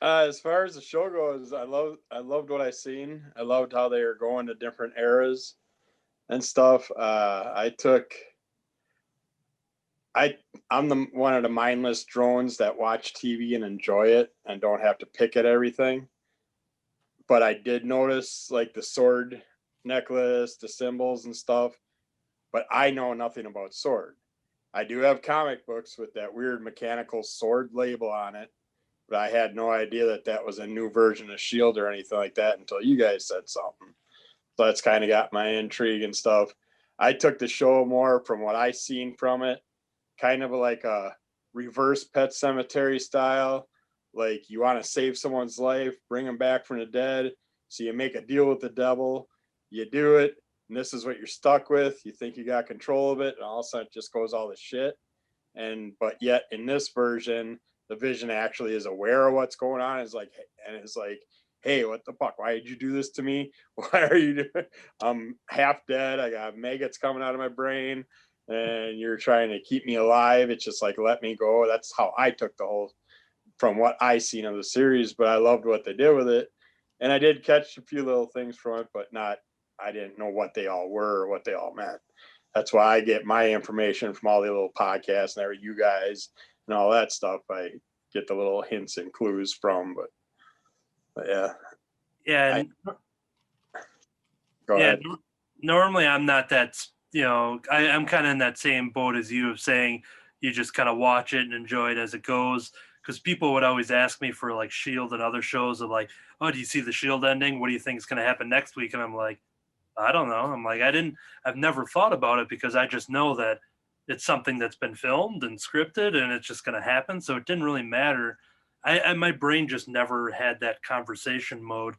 As far as the show goes, I loved what I seen. I loved how they were going to different eras and stuff. I'm one of the mindless drones that watch TV and enjoy it and don't have to pick at everything. But I did notice, like, the sword necklace, the symbols and stuff. But I know nothing about sword. I do have comic books with that weird mechanical sword label on it, but I had no idea that was a new version of S.H.I.E.L.D. or anything like that until you guys said something. So that's kind of got my intrigue and stuff. I took the show more, from what I seen from it, kind of like a reverse Pet Cemetery style. Like, you want to save someone's life, bring them back from the dead. So you make a deal with the devil, you do it, and this is what you're stuck with. You think you got control of it, and all of a sudden it just goes all to shit. But yet in this version, the Vision actually is aware of what's going on. It's like, hey, what the fuck? Why did you do this to me? Why are you doing? I'm half dead. I got maggots coming out of my brain. and you're trying to keep me alive. It's just like, let me go. That's how I took the whole, from what I seen of the series, but I loved what they did with it. And I did catch a few little things from it, but I didn't know what they all were or what they all meant. That's why I get my information from all the little podcasts and you guys and all that stuff. I get the little hints and clues from, but yeah. Yeah. And Go ahead. Normally I'm not that, I'm kind of in that same boat as you of saying you just kind of watch it and enjoy it as it goes. Because people would always ask me for like Shield and other shows of like, oh, do you see the Shield ending? What do you think is going to happen next week? And I'm like, I don't know. I'm like, I've never thought about it because I just know that it's something that's been filmed and scripted and it's just going to happen. So it didn't really matter. My brain just never had that conversation mode,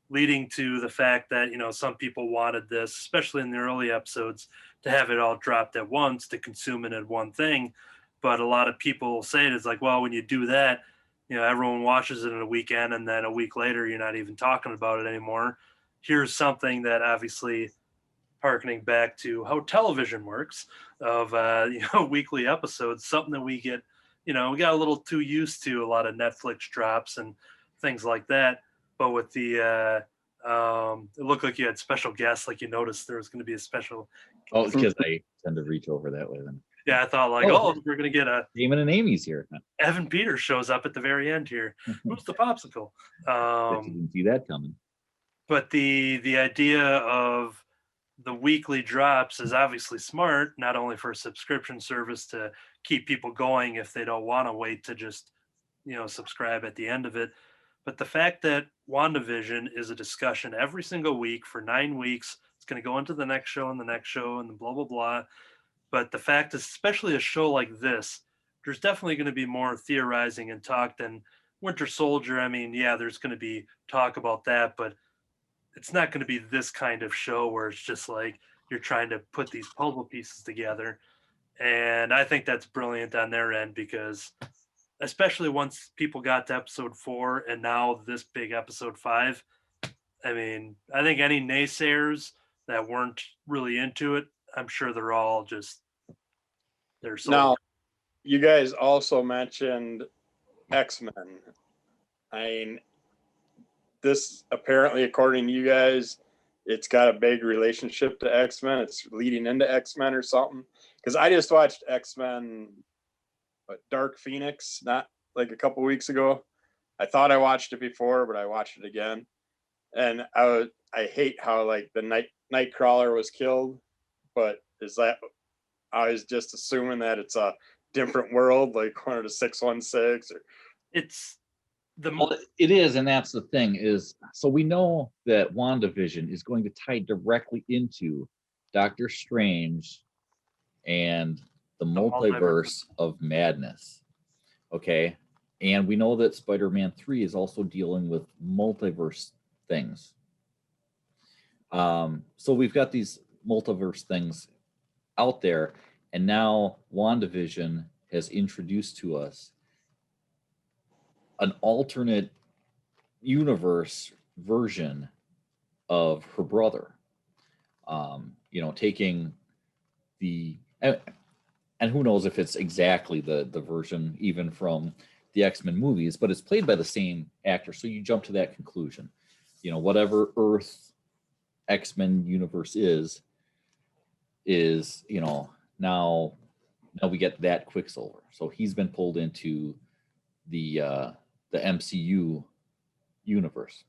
leading to the fact that, some people wanted this, especially in the early episodes, to have it all dropped at once to consume it at one thing. But a lot of people say it's like, well, when you do that, everyone watches it in a weekend and then a week later, you're not even talking about it anymore. Here's something that obviously harkening back to how television works of, weekly episodes, something that we get, we got a little too used to a lot of Netflix drops and things like that. But with the, it looked like you had special guests, like you noticed there was going to be a special. Oh, because I tend to reach over that way then. Yeah, I thought like, we're going to get a Damon and Amy's here. Evan Peters shows up at the very end here. Who's the popsicle? You didn't see that coming. But the idea of the weekly drops is obviously smart, not only for a subscription service to keep people going if they don't want to wait to just, subscribe at the end of it. But the fact that WandaVision is a discussion every single week for 9 weeks, it's going to go into the next show and the next show and blah, blah, blah. But the fact is, especially a show like this, there's definitely going to be more theorizing and talk than Winter Soldier. I mean, yeah, there's going to be talk about that, but it's not going to be this kind of show where it's just like you're trying to put these puzzle pieces together. And I think that's brilliant on their end because especially once people got to episode 4 and now this big episode 5, I mean, I think any naysayers that weren't really into it, I'm sure they're all just, they're so. Now, you guys also mentioned X-Men. I mean, this apparently, according to you guys, it's got a big relationship to X-Men. It's leading into X-Men or something. Because I just watched X-Men, Dark Phoenix, not like a couple weeks ago. I thought I watched it before, but I watched it again. And I hate how like the Nightcrawler was killed, but I was just assuming that it's a different world, like one of the 616 or It's Well, it is, and that's the thing is, so we know that WandaVision is going to tie directly into Doctor Strange and the multiverse of madness. Okay. And we know that Spider-Man 3 is also dealing with multiverse things. So we've got these multiverse things out there, and now WandaVision has introduced to us an alternate universe version of her brother. Taking the and who knows if it's exactly the version even from the X-Men movies, but it's played by the same actor. So you jump to that conclusion. Whatever Earth X-Men universe is now we get that Quicksilver. So he's been pulled into the MCU universe.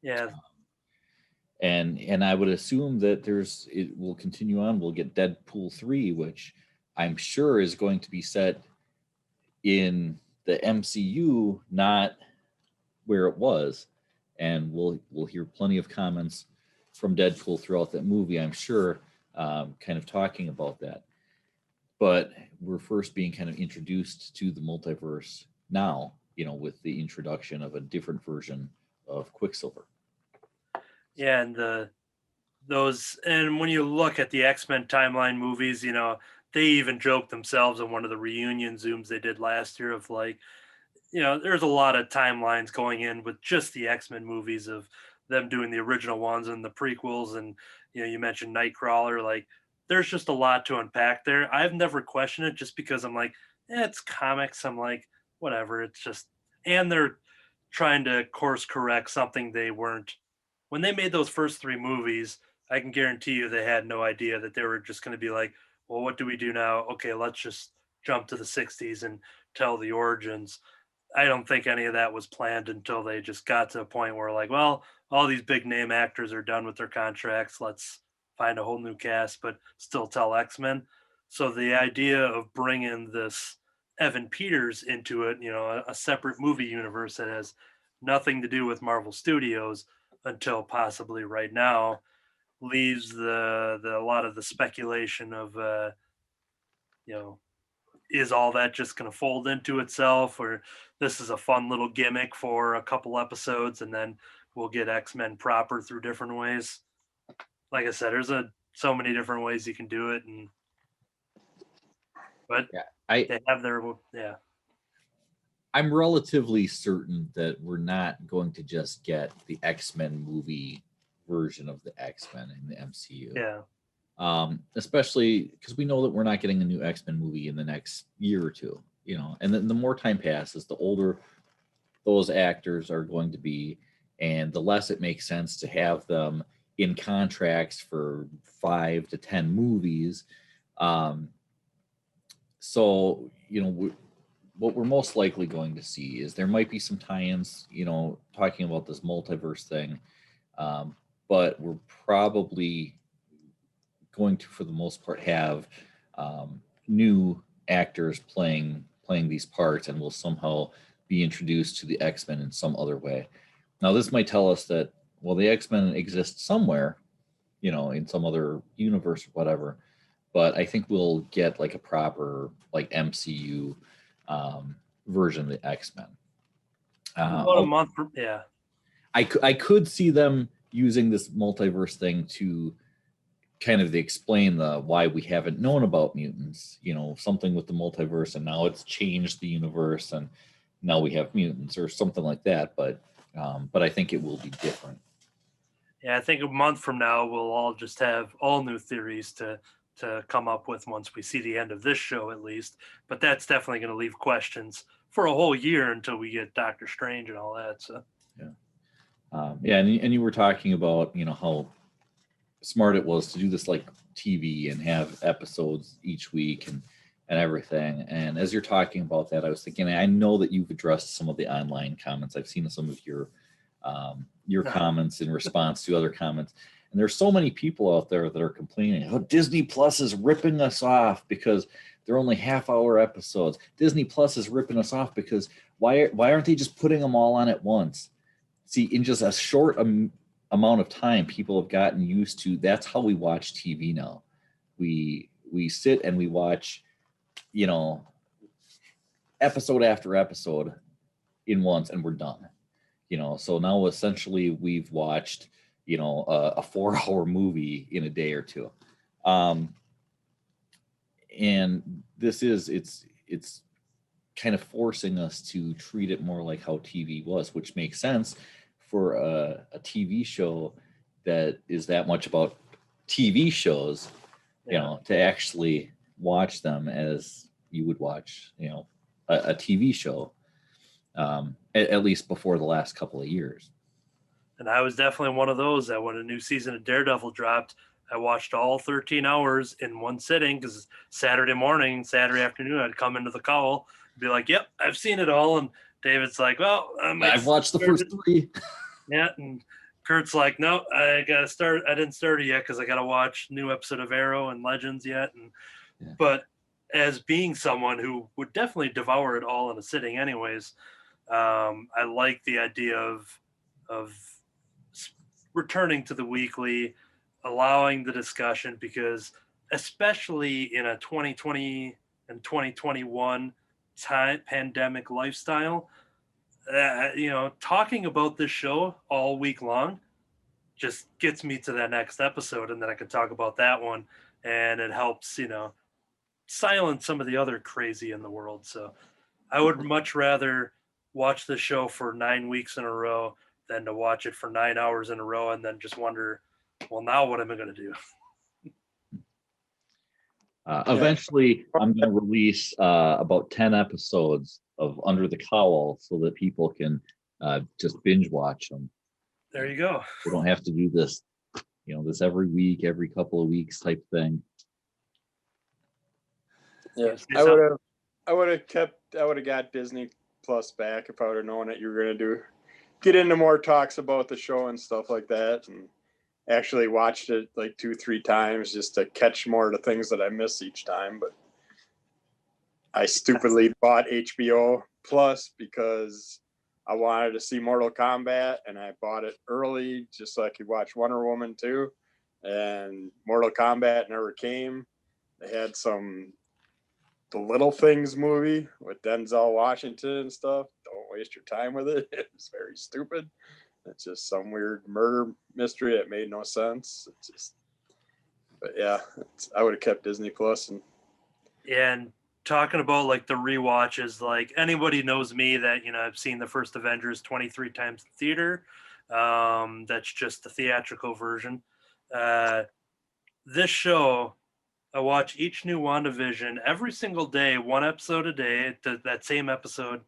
Yeah. And I would assume that it will continue on. We'll get Deadpool 3, which I'm sure is going to be set in the MCU, not where it was. And we'll hear plenty of comments from Deadpool throughout that movie, I'm sure, kind of talking about that. But we're first being kind of introduced to the multiverse now, with the introduction of a different version of Quicksilver. Yeah, and and when you look at the X-Men timeline movies, they even joked themselves in one of the reunion Zooms they did last year of like, there's a lot of timelines going in with just the X-Men movies of them doing the original ones and the prequels. And, you mentioned Nightcrawler, like there's just a lot to unpack there. I've never questioned it just because I'm like, it's comics. I'm like, whatever. It's just, and they're trying to course correct something they weren't. When they made those first three movies, I can guarantee you they had no idea that they were just going to be like, well, what do we do now? Okay, let's just jump to the 60s and tell the origins. I don't think any of that was planned until they just got to a point where, like, well, all these big name actors are done with their contracts. Let's find a whole new cast, but still tell X-Men. So the idea of bringing this Evan Peters into it, a separate movie universe that has nothing to do with Marvel Studios until possibly right now, leaves the a lot of the speculation of you know is all that just going to fold into itself, or this is a fun little gimmick for a couple episodes and then we'll get X-Men proper through different ways. Like I said, there's so many different ways you can do it, and but they have their I'm relatively certain that we're not going to just get the X-Men movie version of the X-Men in the MCU. Yeah. Especially because we know that we're not getting a new X-Men movie in the next year or two, and then the more time passes, the older those actors are going to be, and the less it makes sense to have them in contracts for 5 to 10 movies. So, what we're most likely going to see is there might be some tie-ins, talking about this multiverse thing, but we're probably going to, for the most part, have new actors playing these parts, and will somehow be introduced to the X-Men in some other way. Now, this might tell us that, well, the X-Men exist somewhere, in some other universe or whatever, but I think we'll get like a proper like MCU version of the X-Men. About a month. Yeah. I could see them using this multiverse thing to kind of explain the why we haven't known about mutants, something with the multiverse, and now it's changed the universe and now we have mutants or something like that. But I think it will be different. Yeah, I think a month from now we'll all just have all new theories to come up with once we see the end of this show, at least. But that's definitely going to leave questions for a whole year until we get Doctor Strange and all that. So and you were talking about how smart it was to do this like TV and have episodes each week and everything. And as you're talking about that, I was thinking, I know that you've addressed some of the online comments. I've seen some of your comments in response to other comments. And there's so many people out there that are complaining, oh, Disney Plus is ripping us off because they're only half-hour episodes. Disney Plus is ripping us off because why aren't they just putting them all on at once? See, in just a short amount of time, people have gotten used to, that's how we watch TV now. We sit and we watch, episode after episode in once, and we're done. So now essentially we've watched, a 4-hour movie in a day or two. And this it's kind of forcing us to treat it more like how TV was, which makes sense for a TV show that is that much about TV shows, to actually watch them as you would watch, a TV show, at least before the last couple of years. And I was definitely one of those that when a new season of Daredevil dropped, I watched all 13 hours in one sitting, because Saturday morning, Saturday afternoon, I'd come into the Cowl and be like, yep, I've seen it all. And David's like, well, I've watched the first 3. Yeah. And Kurt's like, no, I got to start. I didn't start it yet because I got to watch new episode of Arrow and Legends yet. But as being someone who would definitely devour it all in a sitting anyways, I like the idea of returning to the weekly, allowing the discussion, because especially in a 2020 and 2021 pandemic lifestyle, talking about this show all week long just gets me to that next episode, and then I can talk about that one, and it helps, silence some of the other crazy in the world. So I would much rather watch the show for 9 weeks in a row than to watch it for 9 hours in a row and then just wonder, well, now what am I going to do? Eventually, I'm going to release about 10 episodes of Under the Cowl so that people can just binge watch them. There you go. We don't have to do this, this every week, every couple of weeks type thing. Yeah, Say I would have got Disney Plus back if I would have known that you were gonna get into more talks about the show and stuff like that, and actually watched it like 2-3 times just to catch more of the things that I miss each time. But I stupidly bought HBO Plus because I wanted to see Mortal Kombat, and I bought it early just so I could watch Wonder Woman 2. And Mortal Kombat never came. They had the Little Things movie with Denzel Washington and stuff. Don't waste your time with it. It was very stupid. It's just some weird murder mystery that made no sense. But yeah, I would have kept Disney Plus. And talking about like the rewatches, like anybody knows me that, I've seen the first Avengers 23 times in theater. That's just the theatrical version. This show, I watch each new WandaVision every single day, one episode a day, that same episode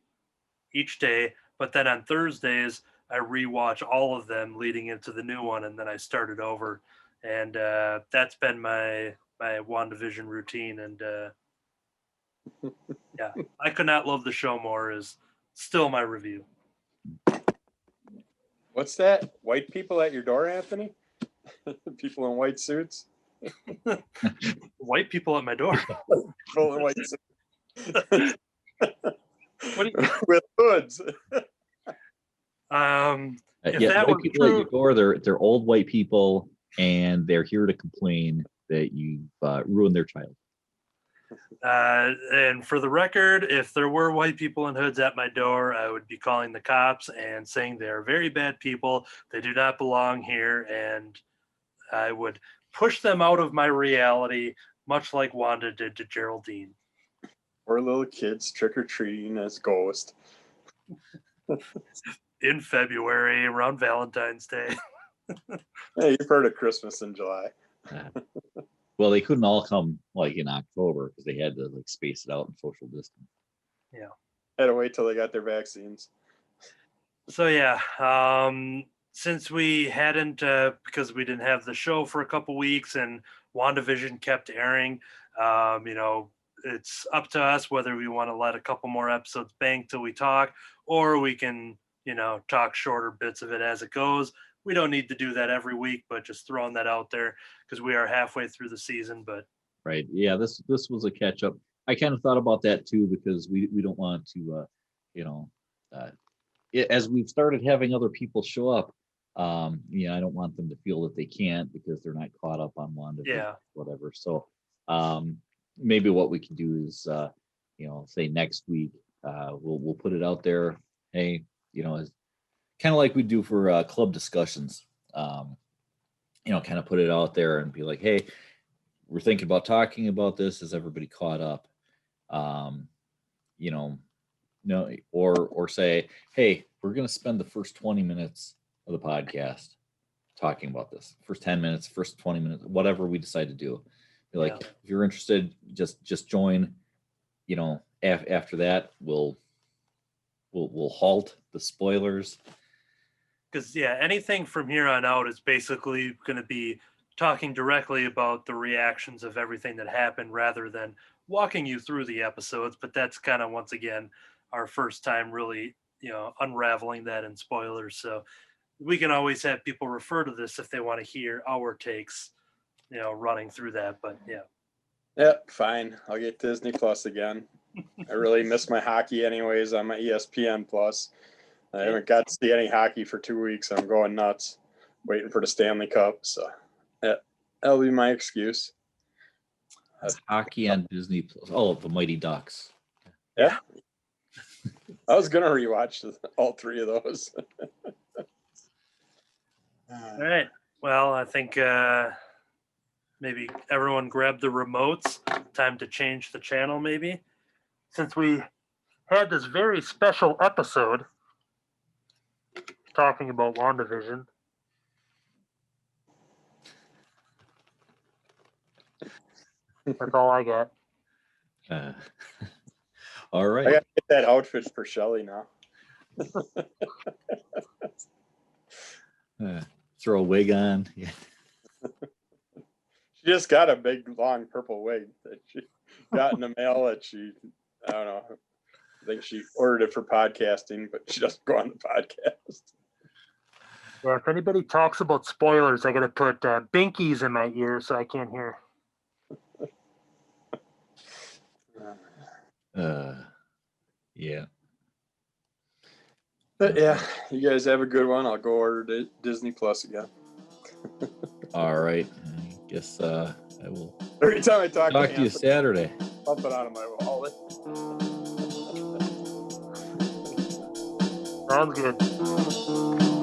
each day. But then on Thursdays, I rewatch all of them leading into the new one, and then I start it over. And that's been my WandaVision routine. And yeah, I could not love the show more is still my review. What's that? White people at your door, Anthony? People in white suits? White people at my door. People in white suits. What do you, With hoods. if Yeah, that white were people at your true, door, they're old white people, and they're here to complain that you've ruined their child. and for the record, if there were white people in hoods at my door, I would be calling the cops and saying they are very bad people. They do not belong here, and I would push them out of my reality, much like Wanda did to Geraldine. Poor little kids trick-or-treating as ghosts. In February, around Valentine's Day. Hey, you've heard of Christmas in July. Well, they couldn't all come like in October because they had to like space it out and social distance. Had to wait till they got their vaccines. So yeah, since we hadn't, because we didn't have the show for a couple weeks and WandaVision kept airing, it's up to us whether we want to let a couple more episodes bank till we talk, or we can, talk shorter bits of it as it goes. We don't need to do that every week, but just throwing that out there because we are halfway through the season. But Right. Yeah, this was a catch up. I kind of thought about that too because we don't want to as we've started having other people show up, I don't want them to feel that they can't because they're not caught up on WandaVision, yeah, whatever. So maybe what we can do is say next week we'll put it out there. Hey, as kind of like we do for club discussions. Kind of put it out there and be like, hey, we're thinking about talking about this. Is everybody caught up? No, or say, hey, we're going to spend the first 20 minutes of the podcast talking about this. First 10 minutes, first 20 minutes, whatever we decide to do. Be like, if you're interested, just join. After that, we'll halt the spoilers. because anything from here on out is basically going to be talking directly about the reactions of everything that happened rather than walking you through the episodes. But that's kind of, once again, our first time really, unraveling that in spoilers. So we can always have people refer to this if they want to hear our takes, running through that. But Yep, fine. I'll get Disney Plus again. I really miss my hockey anyways on my ESPN Plus. I haven't got to see any hockey for 2 weeks. I'm going nuts waiting for the Stanley Cup. So that'll be my excuse. Hockey on Disney Plus. Oh, the Mighty Ducks. Yeah. I was going to rewatch all 3 of those. all right. Well, I think maybe everyone grab the remotes. Time to change the channel, maybe. Since we had this very special episode talking about WandaVision. That's all I got. All I right. gotta get that outfit for Shelly now. Throw a wig on. Yeah. She just got a big long purple wig that she got in the mail that I don't know. I think she ordered it for podcasting, but she doesn't go on the podcast. Yeah, if anybody talks about spoilers, I got to put binkies in my ear so I can't hear. Yeah. But yeah, you guys have a good one. I'll go order Disney Plus again. All right. I guess I will Every time I talk talk to you Anthony, Saturday. I'll put it out of my wallet. Sounds good.